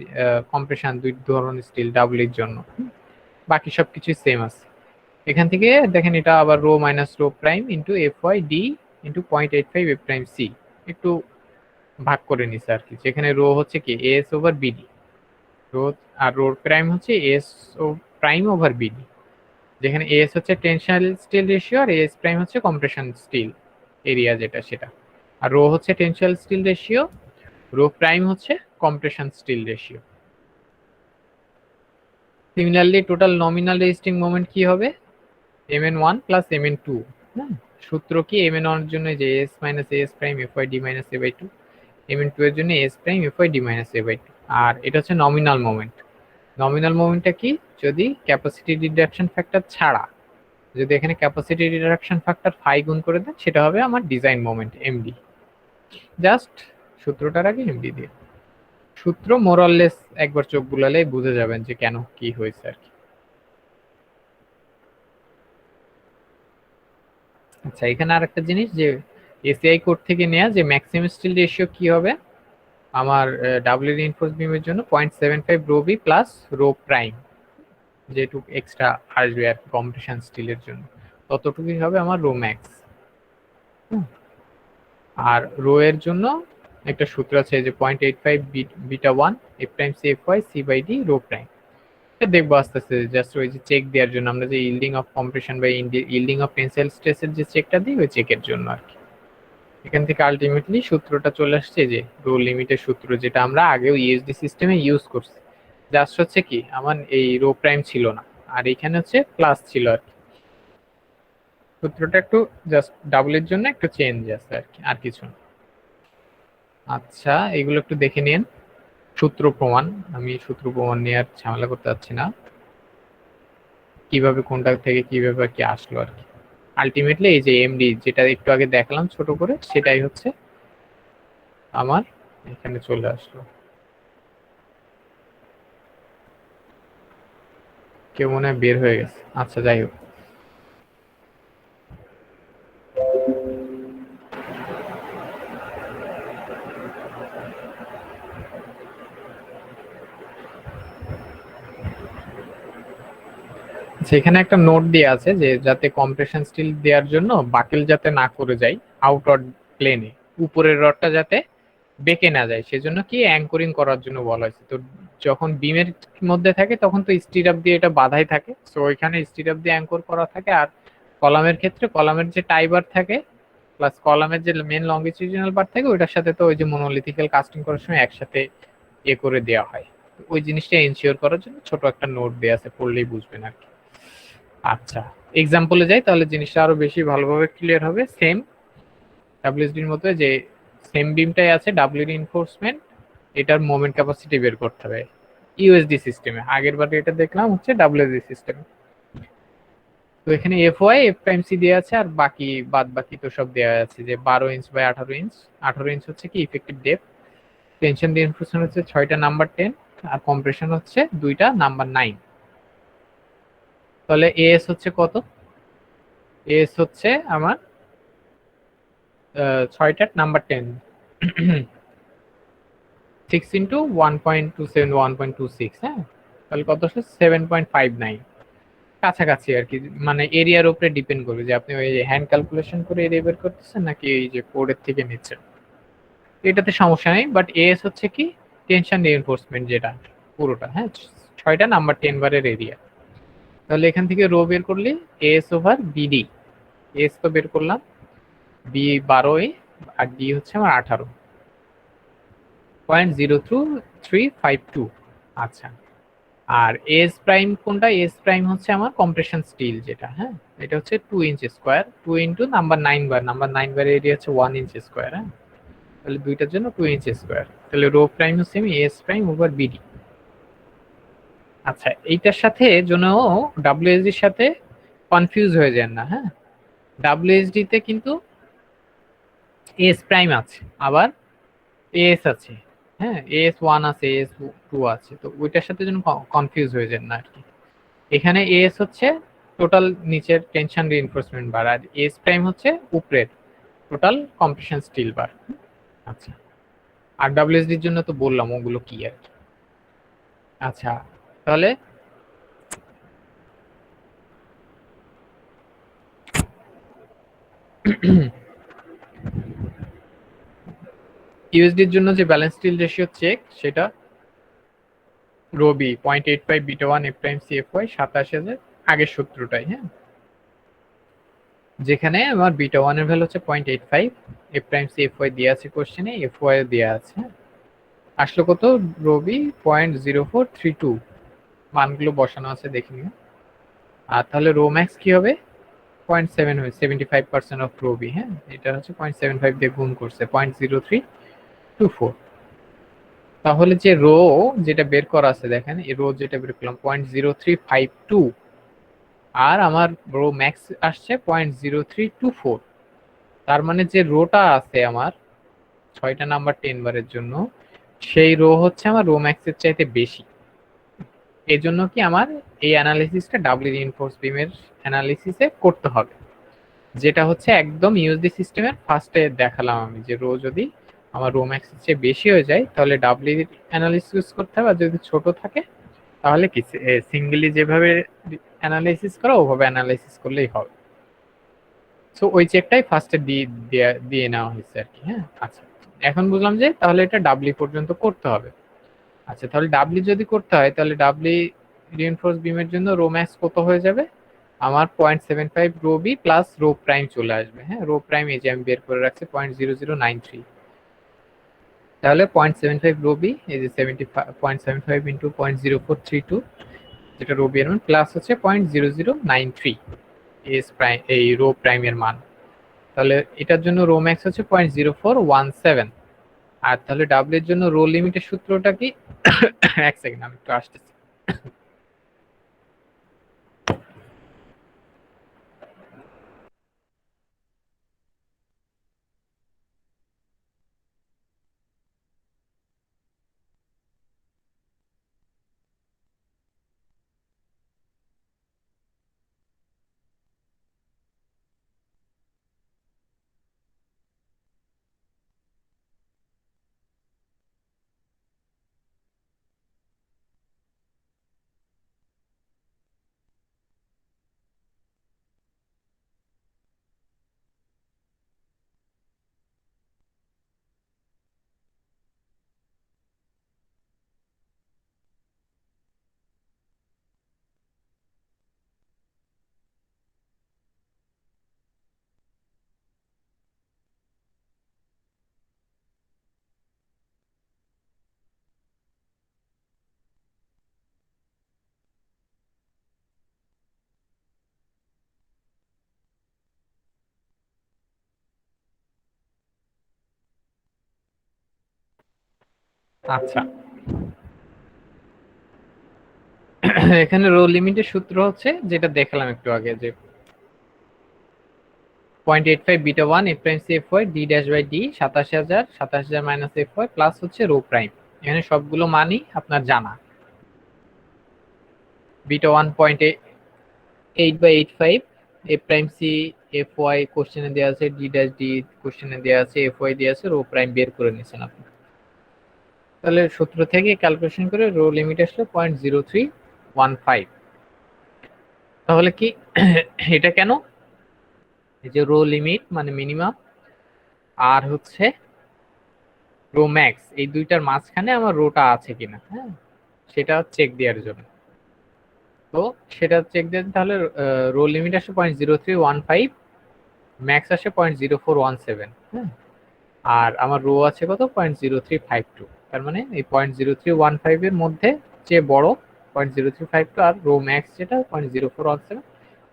কম্প্রেশন দুই ধরনের স্টিল ডাবল এর জন্য, বাকি সবকিছুই সেম আছে। এখান থেকে দেখেন এটা আবার rho minus rho prime into F Y D into 0.85 F prime C, একটু ভাগ করে নিছে আর কি, যেখানে রো হচ্ছে কি এস ওভার বিডি, রো আর রো প্রাইম হচ্ছে S O prime over BD, যেখানে এস হচ্ছে টেনশনাল স্টিল রেশিও আর এস প্রাইম হচ্ছে কম্প্রেশন স্টিল এরিয়া যেটা সেটা, আর রো হচ্ছে tensional steel ratio, rho prime হচ্ছে compression steel ratio. Similarly total nominal resisting moment কি হবে, mn1 প্লাস mn2। হ্যাঁ, সূত্র কি mn1 এর জন্য যে s minus as prime fy d minus a by 2, mn2 এর জন্য s prime fy d minus a by 2। আর এটা হচ্ছে নমিনাল মোমেন্ট। নমিনাল মোমেন্টটা কি, যদি ক্যাপাসিটি রিডাকশন ফ্যাক্টর ছাড়া, যদি এখানে ক্যাপাসিটি রিডাকশন ফ্যাক্টর ফাই গুণ করে দেন, সেটা হবে আমার ডিজাইন মোমেন্ট md। জাস্ট সূত্রটার আগে md দিয়ে, সূত্র মোরাললেস একবার চোখ বুলালেই বুঝে যাবেন যে কেন কি হয়েছে আর কি। আচ্ছা, এখানে আরেকটা জিনিস যে এসিআই কোড থেকে নেওয়া যে ম্যাক্সিমাম স্টিল রেশিও কি হবে আমার ডাবল রিইনফোর্স বিমের জন্য 0.75 rho B plus rho prime, যেটুকু এক্সট্রা আসবে আর কম্প্রেশন স্টিলের জন্য ততটুকুই হবে আমার রো ম্যাক্স। আর রো এর জন্য একটা সূত্র আছে যে 0.85 beta 1 F prime C F Y C by D rho prime. দেখবো আস্তে আস্তে, জাস্ট ওই যে চেক দেওয়ার জন্য আমরা যে ইল্ডিং অফ কম্প্রেশন বা ইল্ডিং অফ টেনসাইল স্ট্রেসের যে চেকটা দিই ওই চেকের জন্য আর কি। এখান থেকে আলটিমেটলি সূত্রটা চলে আসছে যে রো লিমিটের সূত্র, যেটা আমরা আগেও ইএসডি সিস্টেমে ইউজ করছি। জাস্ট হচ্ছে কি আমার এই রো প্রাইম ছিল না, আর এখানে হচ্ছে প্লাস ছিল আর কি। সূত্রটা একটু জাস্ট ডাবলের জন্য একটু চেঞ্জ আছে আর কি, আর কিছু না। আচ্ছা, এগুলো একটু দেখে নিন সূত্র প্রমাণ। আমি সূত্র প্রমাণ নিয়ে আর ঝামেলা করতে চাচ্ছি না, কিভাবে কোনটা থেকে কিভাবে কি আসলো আর কি। আলটিমেটলি এই যে এমডি যেটা একটু আগে দেখলাম ছোট করে, সেটাই হচ্ছে আমার এখানে চলে আসলো। কেউ মনে হয় বের হয়ে গেছে। আচ্ছা, যাই হোক, সেখানে একটা নোট দেওয়া আছে যে যাতে কম্প্রেশন স্টিল দেওয়ার জন্য বাকেল যাতে না করে যায় আউটওয়ার্ড প্লেনে, উপরের রডটা যাতে বেঁকে না যায়, সেজন্য কি অ্যাঙ্করিং করার জন্য বলা হয়েছে। তো যখন বিমের মধ্যে থাকে তখন তো স্টিরাপ দিয়ে এটা বাধাই থাকে, তো ওইখানে স্টিরাপ দিয়ে অ্যাঙ্কর করা থাকে। আর কলামের ক্ষেত্রে কলামের যে টাইবার থাকে প্লাস কলামের যে মেন লংগিটিউডিনাল বার থাকে ওইটার সাথে তো ওই যে মনোলিথিক্যাল কাস্টিং করার সময় একসাথে করে দেওয়া হয়। ওই জিনিসটা এনশিওর করার জন্য ছোট একটা নোট দেওয়া আছে, পড়লেই বুঝবেন আর কি। আচ্ছা, এক্সাম্পলে যাই তাহলে জিনিসটা আরো বেশি ভালোভাবে ক্লিয়ার হবে। সেম ডাব্লিউএসডির মতো যে সেম বিমটাই আছে ডাব্লিউ রিইনফোর্সমেন্ট, এটার মোমেন্ট ক্যাপাসিটি বের করতে হবে ইউএসডি সিস্টেমে। আগের বারে এটা দেখলাম হচ্ছে ডাব্লিউএসডি সিস্টেমে। তো এখানে F Y F prime C দেওয়া আছে, আর বাকি বাদ বাকি তো সব দেওয়া আছে যে 12 ইঞ্চ বাই 18 ইঞ্চ। 18 ইঞ্চ হচ্ছে কি ইফেক্টিভ ডেপথ, টেনশন রিইনফোর্সমেন্ট হচ্ছে 6টা নাম্বার 10, আর কম্প্রেশন হচ্ছে 2টা নাম্বার 9। তাহলে এএস হচ্ছে কত, এএস হচ্ছে আমার 6টা নাম্বার 10 6 ইন্টু 1.27 1.26, হ্যাঁ, তাহলে কত আসলে 7.59, কাছাকাছি আর কি। মানে এরিয়ার উপরে ডিপেন্ড করবে যে আপনি ওই হ্যান্ড ক্যালকুলেশন করে এরিয়া বের করতেছেন নাকি এই যে কোডের থেকে নিচ্ছেন, এটাতে সমস্যা নেই। বাট এএস হচ্ছে কি টেনশন রিইনফোর্সমেন্ট যেটা পুরোটা, হ্যাঁ, 6টা নাম্বার 10 বারের এরিয়া। তাহলে এখান থেকে রো বের করলে এএস ওভার বিডি, এস তো বের করলাম, বি 12 আর ডি হচ্ছে আমার 18.02352। আচ্ছা, আর এস প্রাইম কোনটা, এস প্রাইম হচ্ছে আমার কম্প্রেশন স্টিল যেটা, হ্যাঁ, এটা হচ্ছে 2 ইঞ্চ স্কোয়ার, 2 ইন্টু নাম্বার 9 বার, নাম্বার 9 বার এরিয়া হচ্ছে 1 ইঞ্চ স্কোয়ার, হ্যাঁ, তাহলে দুইটার জন্য 2 ইঞ্চ স্কোয়ার। তাহলে রো প্রাইম হচ্ছে আমি এস প্রাইম ওভার বিডি। আচ্ছা, এইটার সাথে জন্য ডাব্লিউএসডি এর সাথে কনফিউজ হয়ে যান না, হ্যাঁ, ডাব্লিউএসডি তে কিন্তু এস প্রাইম আছে, আবার এস আছে, হ্যাঁ, এস ওয়ান আছে, এস টু আছে, তো ওইটার সাথে যেন কনফিউজ হয়ে যান না আর কি। এখানে এস হচ্ছে টোটাল নিচের টেনশন রিইনফোর্সমেন্ট বার, আর এস প্রাইম হচ্ছে উপরের টোটাল কম্প্রেশন স্টিল বার। আচ্ছা, আর ডাব্লিউএসডির জন্য তো বললাম ওগুলো কি আর কি। আচ্ছা, তাহলে ইউএসডির জন্য যে ব্যালেন্স স্টিল রেশিও চেক সেটা rho B 0.85 beta 1 F prime C F Y 27,000 আগের সূত্রটাই। হ্যাঁ, যেখানে আমার বিটা 1 এর ভ্যালু হচ্ছে 0.85, F prime C F Y দেওয়া আছে কোশ্চেনে, এফ ওয়াই দেওয়া আছে। আসলো কত রবি 0.0432, মানগুলো বসানো আছে দেখে নিও। আর তাহলে রো ম্যাক্স কি হবে 0.7 হবে, 75% অফ রবি। হ্যাঁ, এটা হচ্ছে 0.75 দিয়ে গুণ করছে 0.0324। তাহলে যে রো যেটা বের করা আছে দেখেন, এই রো যেটা বের করলাম 0.0352, আর আমার রো ম্যাক্স আসছে 0.0324। তার মানে যে রোটা আছে আমার 6টা নাম্বার 10 বারের জন্য, সেই রো হচ্ছে আমার রো ম্যাক্সের চাইতে বেশি। এই জন্য কি আমার এই অ্যানালিসিসটা ডাবলি রিইনফোর্স বিমের অ্যানালিসিসে করতে হবে, যেটা হচ্ছে একদম ইউএসডি সিস্টেমের ফার্স্টে দেখালাম আমি, যে রো যদি আমার রো ম্যাক্সের চেয়ে বেশি হয়ে যায় তাহলে ডাবলি অ্যানালিসিস করতে হবে, আর যদি ছোট থাকে তাহলে কি সিঙ্গেলি যেভাবে অ্যানালাইসিস করা ওভাবে অ্যানালাইসিস করলেই হবে। সো ওই চেকটাই ফার্স্টে দিয়ে নেওয়া হয়েছে আর কি। হ্যাঁ, আচ্ছা, এখন বুঝলাম যে তাহলে এটা ডাবলি পর্যন্ত করতে হবে। আচ্ছা, তাহলে ডাবলি যদি করতে হয় তাহলে ডাবলি রিইনফোর্স বিমের জন্য রো ম্যাক্স কত হয়ে যাবে আমার 0.75 rho B plus rho prime চলে আসবে। হ্যাঁ, রো প্রাইম এই যে আমি বের করে রাখছি 0.0093, তাহলে 0.75 রো বি এই যে 0.75 ইন্টু 0.0432, যেটা রো বি এর মান, প্লাস হচ্ছে 0.0093 এস প্রাইম এই রো প্রাইমের মান। তাহলে এটার জন্য রো ম্যাক্স হচ্ছে 0.0417। আর তাহলে ডাব্লিউ এর জন্য রো লিমিটের সূত্রটা কি? এক সেকেন্ড, আমি একটু আসতেছি। আচ্ছা, এখানে রো লিমিটের সূত্র হচ্ছে যেটা দেখালাম একটু আগে, যে 0.85 beta 1 F prime C F Y D dash by D 27,000 minus F Y plus হচ্ছে রো প্রাইম। এখানে সবগুলো মানই আপনার জানা। Beta 1.8/85, F prime C F Y কোশ্চেনে দেওয়া আছে, ডি ড্যাশ ডি কোশ্চেনে দেওয়া আছে, এফ ওয়াই দেওয়া আছে, রো প্রাইম বের করে নিয়েছেন আপনি। তাহলে সূত্র থেকে ক্যালকুলেশন করে রো লিমিট আসলে 0.0315। তাহলে কি এটা কেন? এই যে রো লিমিট মানে মিনিমাম, আর হচ্ছে রো ম্যাক্স, এই দুইটার মাঝখানে আমার রোটা আছে কিনা, হ্যাঁ, সেটা চেক দেওয়ার জন্য। তো সেটা চেক দিয়ে তাহলে রো লিমিট আসে 0.0315, ম্যাক্স আসে 0.0417। হ্যাঁ, আর আমার রো আছে কত 0.0352। তার মানে এই 0.0315 এর মধ্যে চেয়ে বড় 0.0352, আর রো ম্যাক্স যেটা 0.0417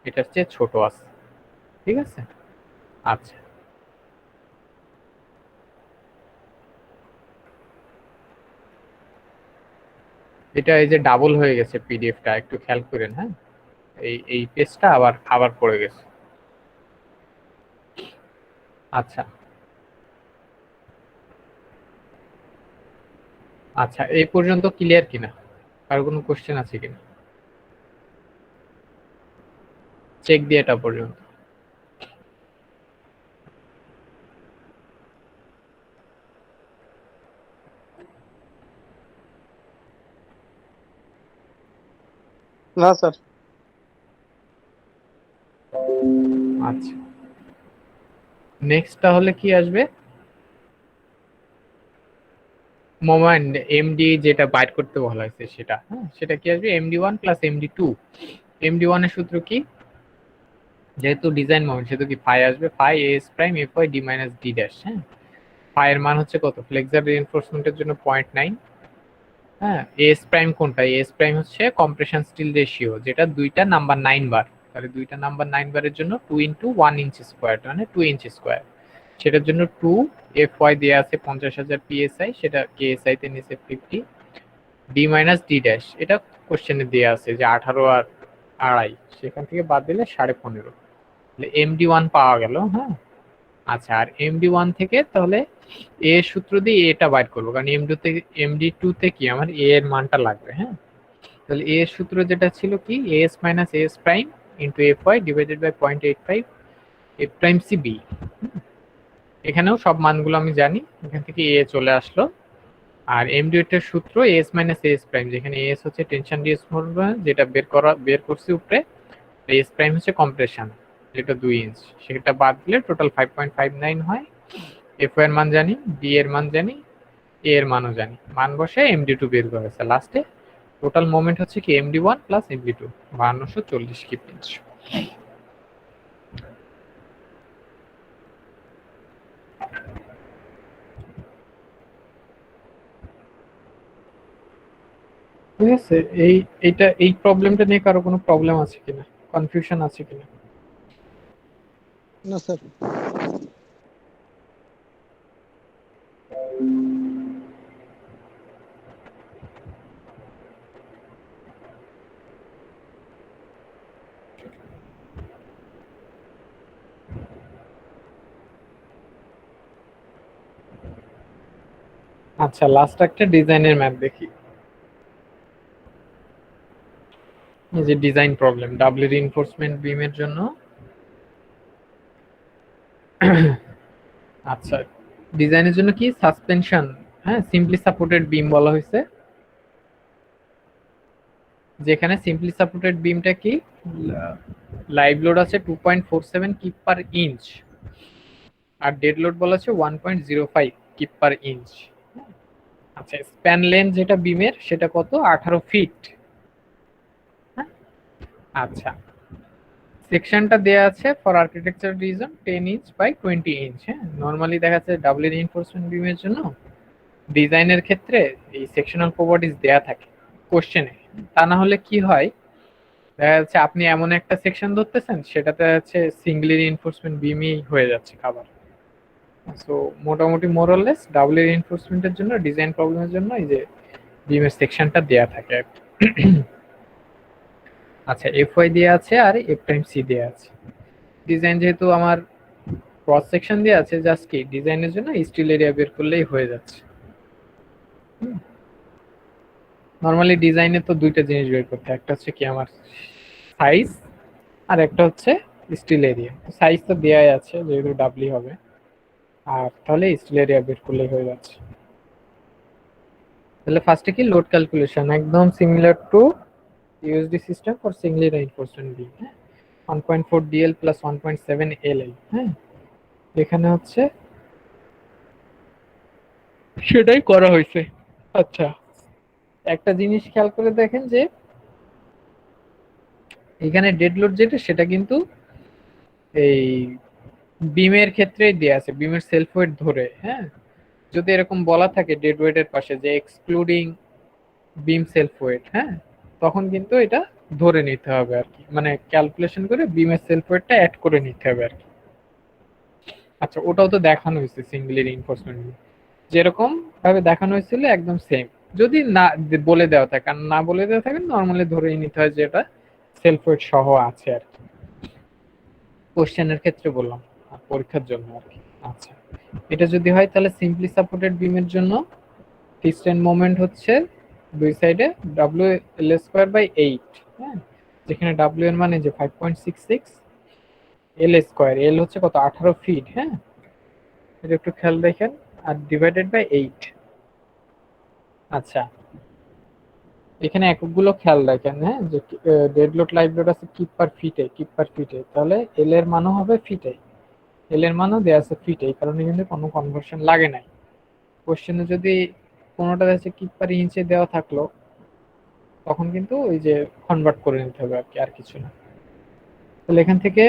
এটার চেয়ে ছোট আছে। ঠিক আছে, আচ্ছা, এটা এই যে ডাবল হয়ে গেছে পিডিএফটা, একটু খেয়াল করেন। হ্যাঁ, এই পেজটা আবার আবার পড়ে গেছে। আচ্ছা, আচ্ছা, এই পর্যন্ত ক্লিয়ার কিনা? আর কোনো কোশ্চেন আছে কিনা চেক দিয়ে এটা পর্যন্ত? না স্যার। আচ্ছা, নেক্সট তাহলে কি আসবে? মোমেন্ট এমডি যেটা বাইট করতে বলা হয়েছে সেটা, হ্যাঁ, সেটা কি আসবে? md1 plus md2। md1 এর সূত্র কি? যেহেতু ডিজাইন মোমেন্ট সেহেতু কি ফাই আসবে, phi S prime F Y D minus D dash. হ্যাঁ, ফাই এর মান হচ্ছে কত? ফ্লেক্সার রিইনফোর্সমেন্টের জন্য 0.9। হ্যাঁ, এস প্রাইম কোনটা? এস প্রাইম হচ্ছে কম্প্রেশন স্টিল রেশিও, যেটা দুইটা নাম্বার 9 বার। তাহলে দুইটা নাম্বার 9 বারের জন্য 2 ইন্টু 1 ইঞ্চ স্কোয়ার, মানে 2 ইঞ্চ স্কোয়ার। সেটার জন্য 2 এফ ওয়াই দেওয়া আছে 50,000 পিএসআই, সেটা কেএসআই তে নিচে 50। ডি মাইনাস ডি ড্যাশ, এটা কোশ্চেনে দেওয়া আছে যে 18 আর আড়াই, সেখান থেকে বাদ দিলে 15.5। তাহলে md1 পাওয়া গেল। হ্যাঁ, আচ্ছা, আর md1 থেকে তাহলে এ এর সূত্র দিয়ে এটা বাইর করবো, কারণ md2 তে কি আমার এ এর মানটা লাগবে। হ্যাঁ, তাহলে এ এর সূত্র যেটা ছিল কি, S minus S prime into F Y divided by 0.85 F prime C B. এখানেও সব মানগুলো আমি জানি, এখান থেকে এ চলে আসলো। আর md8 এর সূত্র এস মাইনাস এস প্রাইম, যেখানে এস হচ্ছে টেনশন ডিসফরমেশন যেটা বের করছি উপরে, এস প্রাইম হচ্ছে কম্প্রেশন যেটা 2 ইঞ্চ, সেটা বাদ দিলে টোটাল 5.59 হয়। এফ এর মান জানি, বি এর মান জানি, এ এর মানও জানি, মান বসে md2 বের করেছে। লাস্টে টোটাল মোমেন্ট হচ্ছে কি md1 plus md2, 5240 keep inch. ঠিক আছে, এই প্রবলেমটা নিয়ে কারো কোনো প্রবলেম আছে কিনা, কনফিউশন আছে কিনা? না স্যার। আচ্ছা, লাস্ট একটা ডিজাইনের ম্যাথ দেখি। এই যে ডিজাইন প্রবলেম, ডাবল রিইনফোর্সমেন্ট বিমের জন্য। আচ্ছা, ডিজাইনের জন্য কি সাসপেনশন, হ্যাঁ, সিম্পলি সাপোর্টেড বিম বলা হয়েছে। যেখানে সিম্পলি সাপোর্টেড বিমটা কি, লাইভ লোড আছে 2.47 কিপ পার ইঞ্চ, আর ডেড লোড বলা আছে 1.05 কিপ পার ইঞ্চ। আচ্ছা, স্প্যান লেন্থ যেটা বিমের সেটা কত? 18 ফিট। আচ্ছা, সেকশনটা দেয়া আছে for architecture reason 10 inch by 20 inch. হ্যাঁ, নরমালি দেখা যাচ্ছে ডাবল রিইনফোর্সমেন্ট বিমের জন্য ডিজাইনের ক্ষেত্রে এই সেকশনাল প্রপার্টিজ দেয়া থাকে কোশ্চেনে। তা না হলে কি হয়, দেখা যাচ্ছে আপনি এমন একটা সেকশন ধরতেছেন সেটাতে হচ্ছে সিঙ্গলি রিইনফোর্সমেন্ট বিমই হয়ে যাচ্ছে খাবার। সো মোটামুটি মোরলেস ডাবল রিইনফোর্সমেন্টের জন্য ডিজাইন প্রবলেমের জন্য এই যে বিমের সেকশনটা দেয়া থাকে। আচ্ছা, এফ ওয়াই দেয়া আছে আর এফ টাইম সি দেয়া আছে। ডিজাইন যেহেতু আমার ক্রস সেকশন দেয়া আছে, জাস্ট কি ডিজাইনের জন্য স্টিল এরিয়া বের করলেই হয়ে যাচ্ছে। নরমালি ডিজাইনে তো দুইটা জিনিস বের করতে হয়, একটা হচ্ছে কি আমার সাইজ, আর একটা হচ্ছে স্টিল এরিয়া। সাইজ তো দেয়াই আছে যেহেতু ডাবলি হবে, আর তাহলে স্টিল এরিয়া বের করলেই হয়ে যাচ্ছে। তাহলে ফার্স্টে কি লোড ক্যালকুলেশন, একদম similar to USD system for Singoli reinforcement beam. 1.4 DL plus 1.7 LL. হ্যাঁ, এখানে হচ্ছে সেটাই করা হয়েছে। আচ্ছা, একটা জিনিস খেয়াল করে দেখেন যে এখানে ডেড লোড যেটা সেটা কিন্তু এই বিমের ক্ষেত্রেই দেয়া আছে, বিমের সেলফ ওয়েট ধরে। হ্যাঁ, যদি এরকম বলা থাকে ডেড ওয়েটের পাশে যে এক্সক্লুডিং বিম সেলফ ওয়েট, হ্যাঁ, তখন কিন্তু এটা ধরে নিতে হবে আর কি, মানে ক্যালকুলেশন করে বিমের সেলফ ওয়েটটা অ্যাড করে নিতে হবে আর কি। আচ্ছা, ওটাও তো দেখানো হয়েছে সিঙ্গলি রিইনফোর্সমেন্ট যেরকম ভাবে দেখানো হয়েছিল একদম সেম। যদি না বলে দেওয়া থাকে, আর না বলে দেওয়া থাকে নর্মালি ধরেই নিতে হয় যে এটা সেলফ ওয়েট সহ আছে আর কি। কোশ্চেনের ক্ষেত্রে বললাম, আর পরীক্ষার জন্য আর কি। আচ্ছা, এটা যদি হয় তাহলে সিম্পলি সাপোর্টেড বিমের জন্য ডিসটেন্ট মোমেন্ট হচ্ছে দুই সাইডে ডাব্লিউ এল স্কোয়ার বাই 8। হ্যাঁ, যেখানে ডাব্লিউ এর মানে যে 5.66, এল স্কোয়ার, এল হচ্ছে কত? 18 ফিট। হ্যাঁ, এটা একটু খেয়াল দেখেন, আর ডিভাইডেড বাই 8। আচ্ছা, এখানে এককগুলো খেয়াল রাখেন, হ্যাঁ, যে ডেড লোড লাইভ লোড আছে কিপ পার ফিটে, তাহলে এল এর মানও হবে ফিটে, এল এর মানও দেওয়া আছে ফিটে, এই কারণে কিন্তু কোনো কনভার্সন লাগে নাই। কোশ্চেনে যদি কোনোটা আছে কিপ পার ইঞ্চে দেওয়া থাকলো তখন কিন্তু ওই যে কনভার্ট করে নিতে হবে আর কি, আর কিছু না। তাহলে এখান থেকে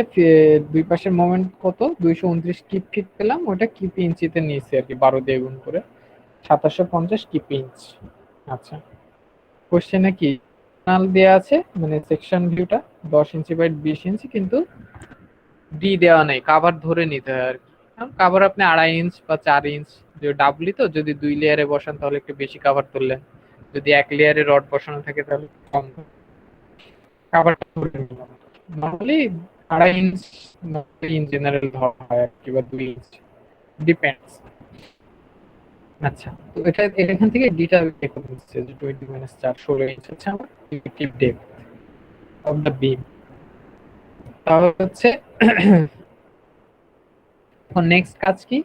দুই পাশের মোমেন্ট কত 229 কিপ ফিট পেলাম, ওটা কিপ ইঞ্চিতে নিয়েছি আর কি, 12 দিয়ে গুণ করে 2750 কিপ ইঞ্চ। আচ্ছা, কোশ্চেনে কি দেওয়া আছে, মানে সেকশন ভিউটা 10 ইঞ্চি বাই 20 ইঞ্চি, কিন্তু ডি দেওয়া নেই, কাভার ধরে নিতে হয় আর কি। কাভার আপনি 2.5 ইঞ্চ বা 4 ইঞ্চ, যে ডাবলি তো, যদি 2 লেয়ারে বসান তাহলে একটু বেশি কাভার ধরলেন, যদি 1 লেয়ারে রড বসানো থাকে তাহলে কম কাভার ধরে নিলাম। নর্মালি 2.5 ইঞ্চ ইন জেনারেল ধরা হয় আর কি, বা 2 ইঞ্চ, ডিপেন্ডস। আচ্ছা, তো এটা এখান থেকে ডিটা বের করে দিচ্ছে যে 20 - 4 16 ইঞ্চ হচ্ছে আমার ইফেক্টিভ ডেপথ অফ দ্য বিম। তাহলে হচ্ছে এখন নেক্সট কাজ কি,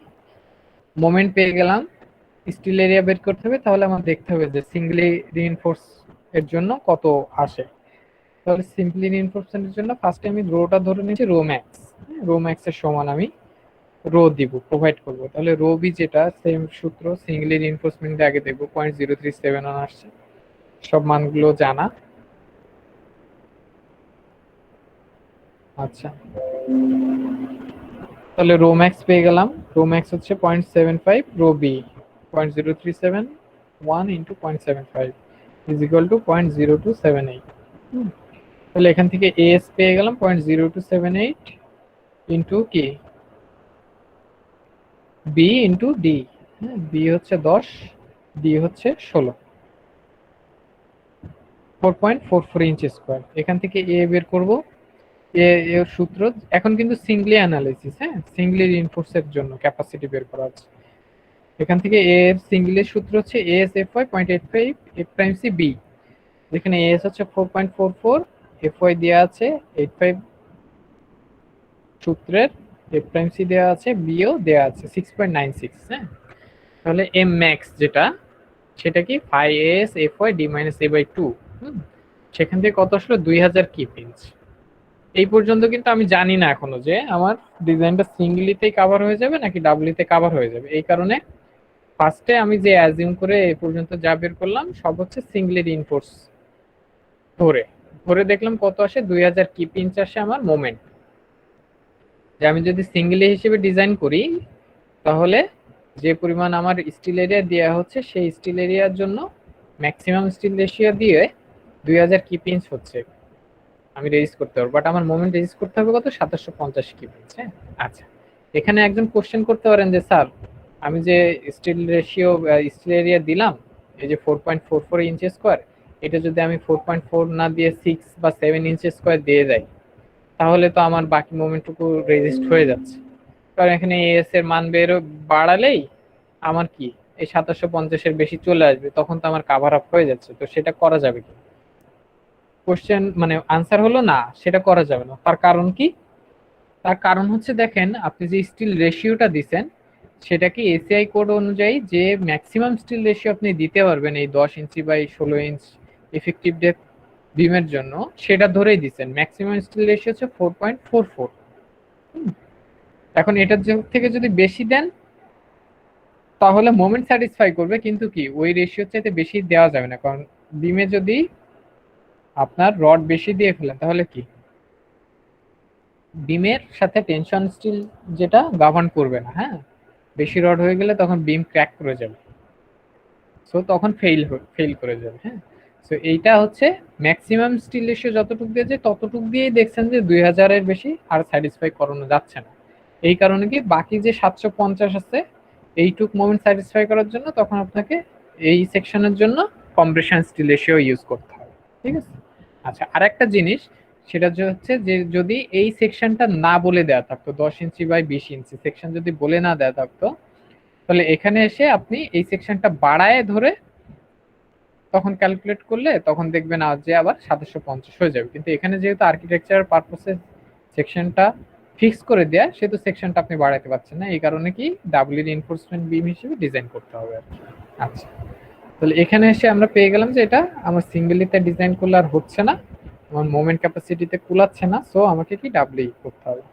মোমেন্ট পেয়ে গেলাম, স্টিল এরিয়া বের করতে হবে, তাহলে আমার দেখতে হবে যে সিঙ্গলি রিইনফোর্স এর জন্য কত আসে। তাহলে সিম্পলি রিইনফোর্সমেন্টের জন্য ফার্স্টে আমি রোটা ধরে নিয়েছি, রো ম্যাক্স এর সমান আমি রো দিব, প্রোভাইড করব। তাহলে রো বি যেটা সেম সূত্র, সিঙ্গলি রিইনফোর্সমেন্ট আগে দেখব 0.0371 আসছে, সব মানগুলো জানা। আচ্ছা, তাহলে রো ম্যাক্স পেয়ে গেলাম, রো ম্যাক্স হচ্ছে 0.75, rho B 0.0371 into 0.75 is equal to 0.0278। তাহলে এখান থেকে এস পেয়ে গেলাম 0.0278 ইন্টু কি বি ইন্টু ডি, বি হচ্ছে 10, ডি হচ্ছে 16, 4.44 ইঞ্চ স্কোয়ার। এখান থেকে এ বের করব, এর সূত্র এখন কিন্তু সিঙ্গলি অ্যানালাইসিস, হ্যাঁ, সিঙ্গলি রিইনফোর্সের জন্য ক্যাপাসিটি বের করা আছে। এখান থেকে এর সিঙ্গলের সূত্র হচ্ছে S F Y 0.85 F prime C B, যেখানে এস হচ্ছে 4.44, এফ ওয়াই দেওয়া আছে 85 সূত্রের, এফ প্রাইম সি দেওয়া আছে, বিও দেওয়া আছে 6.96। হ্যাঁ, তাহলে এম ম্যাক্স যেটা, সেটা কি 5s F Y D minus A by 2, সেখান থেকে কত আসলো 2000 কিপ ইঞ্চ। এই পর্যন্ত কিন্তু আমি জানি না এখনো যে আমার ডিজাইনটা সিঙ্গলিতেই কাভার হয়ে যাবে নাকি ডাবলিতে কাভার হয়ে যাবে। এই কারণে ফার্স্টে আমি যে অ্যাজিউম করে এই পর্যন্ত যা বের করলাম সব হচ্ছে সিঙ্গলি রিইনফোর্স ধরে ধরে দেখলাম কত আসে, 2000 কিপ ইঞ্চ আসে আমার মোমেন্ট। যে আমি যদি সিঙ্গলি হিসেবে ডিজাইন করি তাহলে যে পরিমাণ আমার স্টিল এরিয়া দেওয়া হচ্ছে সেই স্টিল এরিয়ার জন্য ম্যাক্সিমাম স্টিল রেশিও দিয়ে 2000 কিপ ইঞ্চ হচ্ছে আমি রেজিস্ট করতে পারবো, বাট আমার মোমেন্ট রেজিস্ট করতে হবে কত 2750 কিপ ইঞ্চ। হ্যাঁ, আচ্ছা, এখানে একজন কোশ্চেন করতে পারেন যে স্যার আমি যে স্টিল রেশিও স্টিল এরিয়া দিলাম এই যে 4.44 ইঞ্চ স্কোয়ার, এটা যদি আমি 4.4 না দিয়ে 6 বা 7 ইঞ্চ স্কোয়ার দিয়ে যাই তাহলে তো আমার বাকি মোমেন্টটুকু রেজিস্ট হয়ে যাচ্ছে, কারণ এখানে এস এর মান বাড়ালেই আমার কি এই 2750 এর বেশি চলে আসবে, তখন তো আমার কাভার আপ হয়ে যাচ্ছে, তো সেটা করা যাবে কি? কোশ্চেন মানে আনসার হলো না, সেটা করা যাবে না। তার কারণ কি? তার কারণ হচ্ছে দেখেন আপনি যে স্টিল রেশিওটা দিছেন সেটা কি এসিআই কোড অনুযায়ী যে ম্যাক্সিমাম স্টিল রেশিও আপনি দিতে পারবেন এই 10 inch by 16 inch effective depth বিমের জন্য, সেটা ধরেই দিচ্ছেন ম্যাক্সিমাম স্টিল রেশিও হচ্ছে 4.44। এখন এটার থেকে যদি বেশি দেন তাহলে মোমেন্ট স্যাটিসফাই করবে, কিন্তু কি ওই রেশিওর চাইতে বেশি দেওয়া যাবে না, কারণ বিমে যদি আপনার রড বেশি দিয়ে ফেলেন তাহলে কি বিমের সাথে টেনশন স্টিল যেটা গভর্ন করবে না। হ্যাঁ, বেশি রড হয়ে গেলে তখন বিম ক্র্যাক করে যাবে, সো তখন ফেল করে যাবে। হ্যাঁ, সো এইটা হচ্ছে ম্যাক্সিমাম স্টিল রেশিও যতটুকু দিয়েছে ততটুকু দিয়েই দেখছেন যে 2000-এর বেশি আর স্যাটিসফাই করানো যাচ্ছে না। এই কারণে কি বাকি যে 750 আছে এইটুক মোমেন্ট স্যাটিসফাই করার জন্য তখন আপনাকে এই সেকশনের জন্য কম্প্রেশন স্টিল রেশিও ইউজ করতে হবে। ঠিক আছে, আচ্ছা, আর একটা জিনিস সেটা হচ্ছে যে যদি এই সেকশনটা না বলে দেওয়া থাকতো 10 ইঞ্চি বাই 20 ইঞ্চি সেকশন যদি বলে না দেওয়া থাকতো তাহলে এখানে এসে আপনি এই সেকশনটা বাড়ায় ধরে তখন ক্যালকুলেট করলে তখন দেখবেন যে আবার 750 হয়ে যাবে, কিন্তু এখানে যেহেতু আর্কিটেকচার পারপসে সেকশনটা ফিক্স করে দেয়া সেহেতু সেকশনটা আপনি বাড়াতে পারছেন না, এই কারণে কি ডাবল রিইনফোর্সমেন্ট বিম হিসেবে ডিজাইন করতে হবে আর কি। আচ্ছা, তাহলে এখানে এসে আমরা পেয়ে গেলাম যে এটা আমার সিঙ্গেলিতে ডিজাইন করলে আর হচ্ছে না, আমার মোমেন্ট ক্যাপাসিটিতে কুলাচ্ছে না, সো আমাকে কি ডাব্লিউ করতে হবে।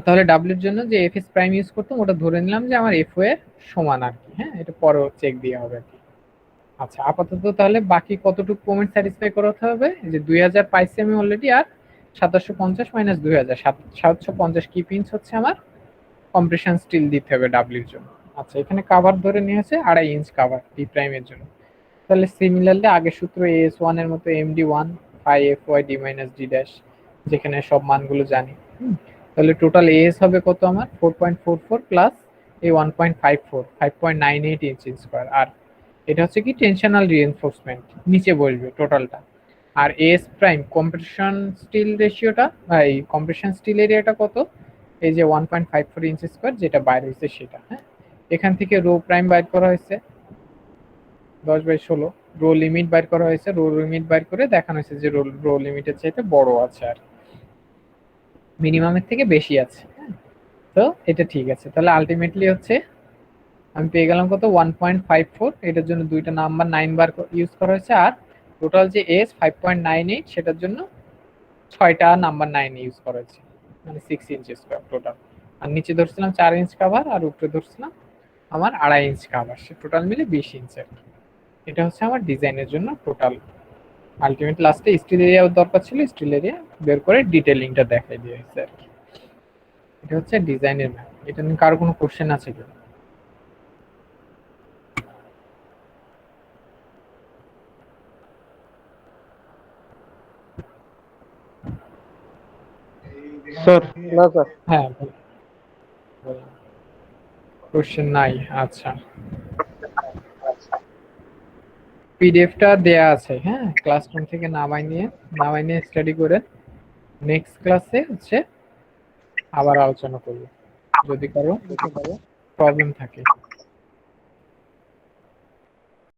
তাহলে ডাব্লিউর জন্য যে এফ এস প্রাইম ইউজ করতাম ওটা ধরে নিলাম যে আমার এফ ও এর সমান আর কি। হ্যাঁ, এটা পরে চেক দিয়ে হবে আর কি। আচ্ছা, আপাতত তাহলে বাকি কতটুকু মোমেন্ট স্যাটিসফাই করাতে হবে, যে 2000 পাইছি আমি অলরেডি, আর 2750 মাইনাস 2000, 750 কি পিঞ্চ হচ্ছে আমার কম্প্রেশন স্টিল দিতে হবে ডাব্লিউর জন্য। আচ্ছা, এখানে কাভার ধরে নিয়েছে 2.5 ইঞ্চ কাভার ডি প্রাইমের জন্য। তাহলে সিমিলারলি আগের সূত্র এস ওয়ান এর মতো MD one phi F Y D minus D dash, যেখানে সব মানগুলো জানি। তাহলে টোটাল এস হবে কত আমার 4.44 প্লাস এই 1.54 5.98 ইঞ্চ স্কোয়ার। আর এটা হচ্ছে কি টেনশনাল রিএনফোর্সমেন্ট, নিচে বসবে টোটালটা। আর এস প্রাইম কম্প্রেশন স্টিল রেশিওটা, এই কম্প্রেশন স্টিল এরিয়াটা কত, এই যে 1.54 ইঞ্চ স্কোয়ার যেটা বাইরে হয়েছে সেটা। হ্যাঁ, এখান থেকে রো প্রাইম বাইর করা হয়েছে 10/16, রো লিমিট বাইর করা হয়েছে, রো লিমিট বাইর করে দেখানো হয়েছে যে রো লিমিটের চাইতে বড় আছে আর মিনিমামের থেকে বেশি আছে। তো এটা ঠিক আছে। তাহলে আলটিমেটলি হচ্ছে আমি পেয়ে গেলাম কত 1.54, এটার জন্য দুইটা নাম্বার 9 বার ইউজ করা হয়েছে, আর টোটাল যে এস 5.98 সেটার জন্য 6টা নাম্বার 9 ইউজ করা হয়েছে, মানে 6 ইঞ্চ স্কোয়ার টোটাল। আর নিচে ধরছিলাম 4 ইঞ্চ কাভার, আর উপরে ধরছিলাম আমার 2.5 ইঞ্চ কাভার, সে টোটাল মিলে 20 ইঞ্চের। এটা হচ্ছে আমার ডিজাইনের জন্য টোটাল। আলটিমেট লাস্টে স্টিল এরিয়া দরকার ছিল, স্টিল এরিয়া বের করে ডিটেইলিংটা দেখাই দিয়েছে আর কি। এটা হচ্ছে ডিজাইনের ম্যাপ। এটা নিয়ে কারো কোনো কোশ্চেন আছে কি? স্যার না স্যার। হ্যাঁ, কোশ্চেন নাই। আচ্ছা, পিডিএফটা দেয়া আছে, হ্যাঁ, ক্লাসরুম থেকে নামাই নিয়ে স্টাডি করে নেক্সট ক্লাসে হচ্ছে আবার আলোচনা করব যদি কারো প্রবলেম থাকে।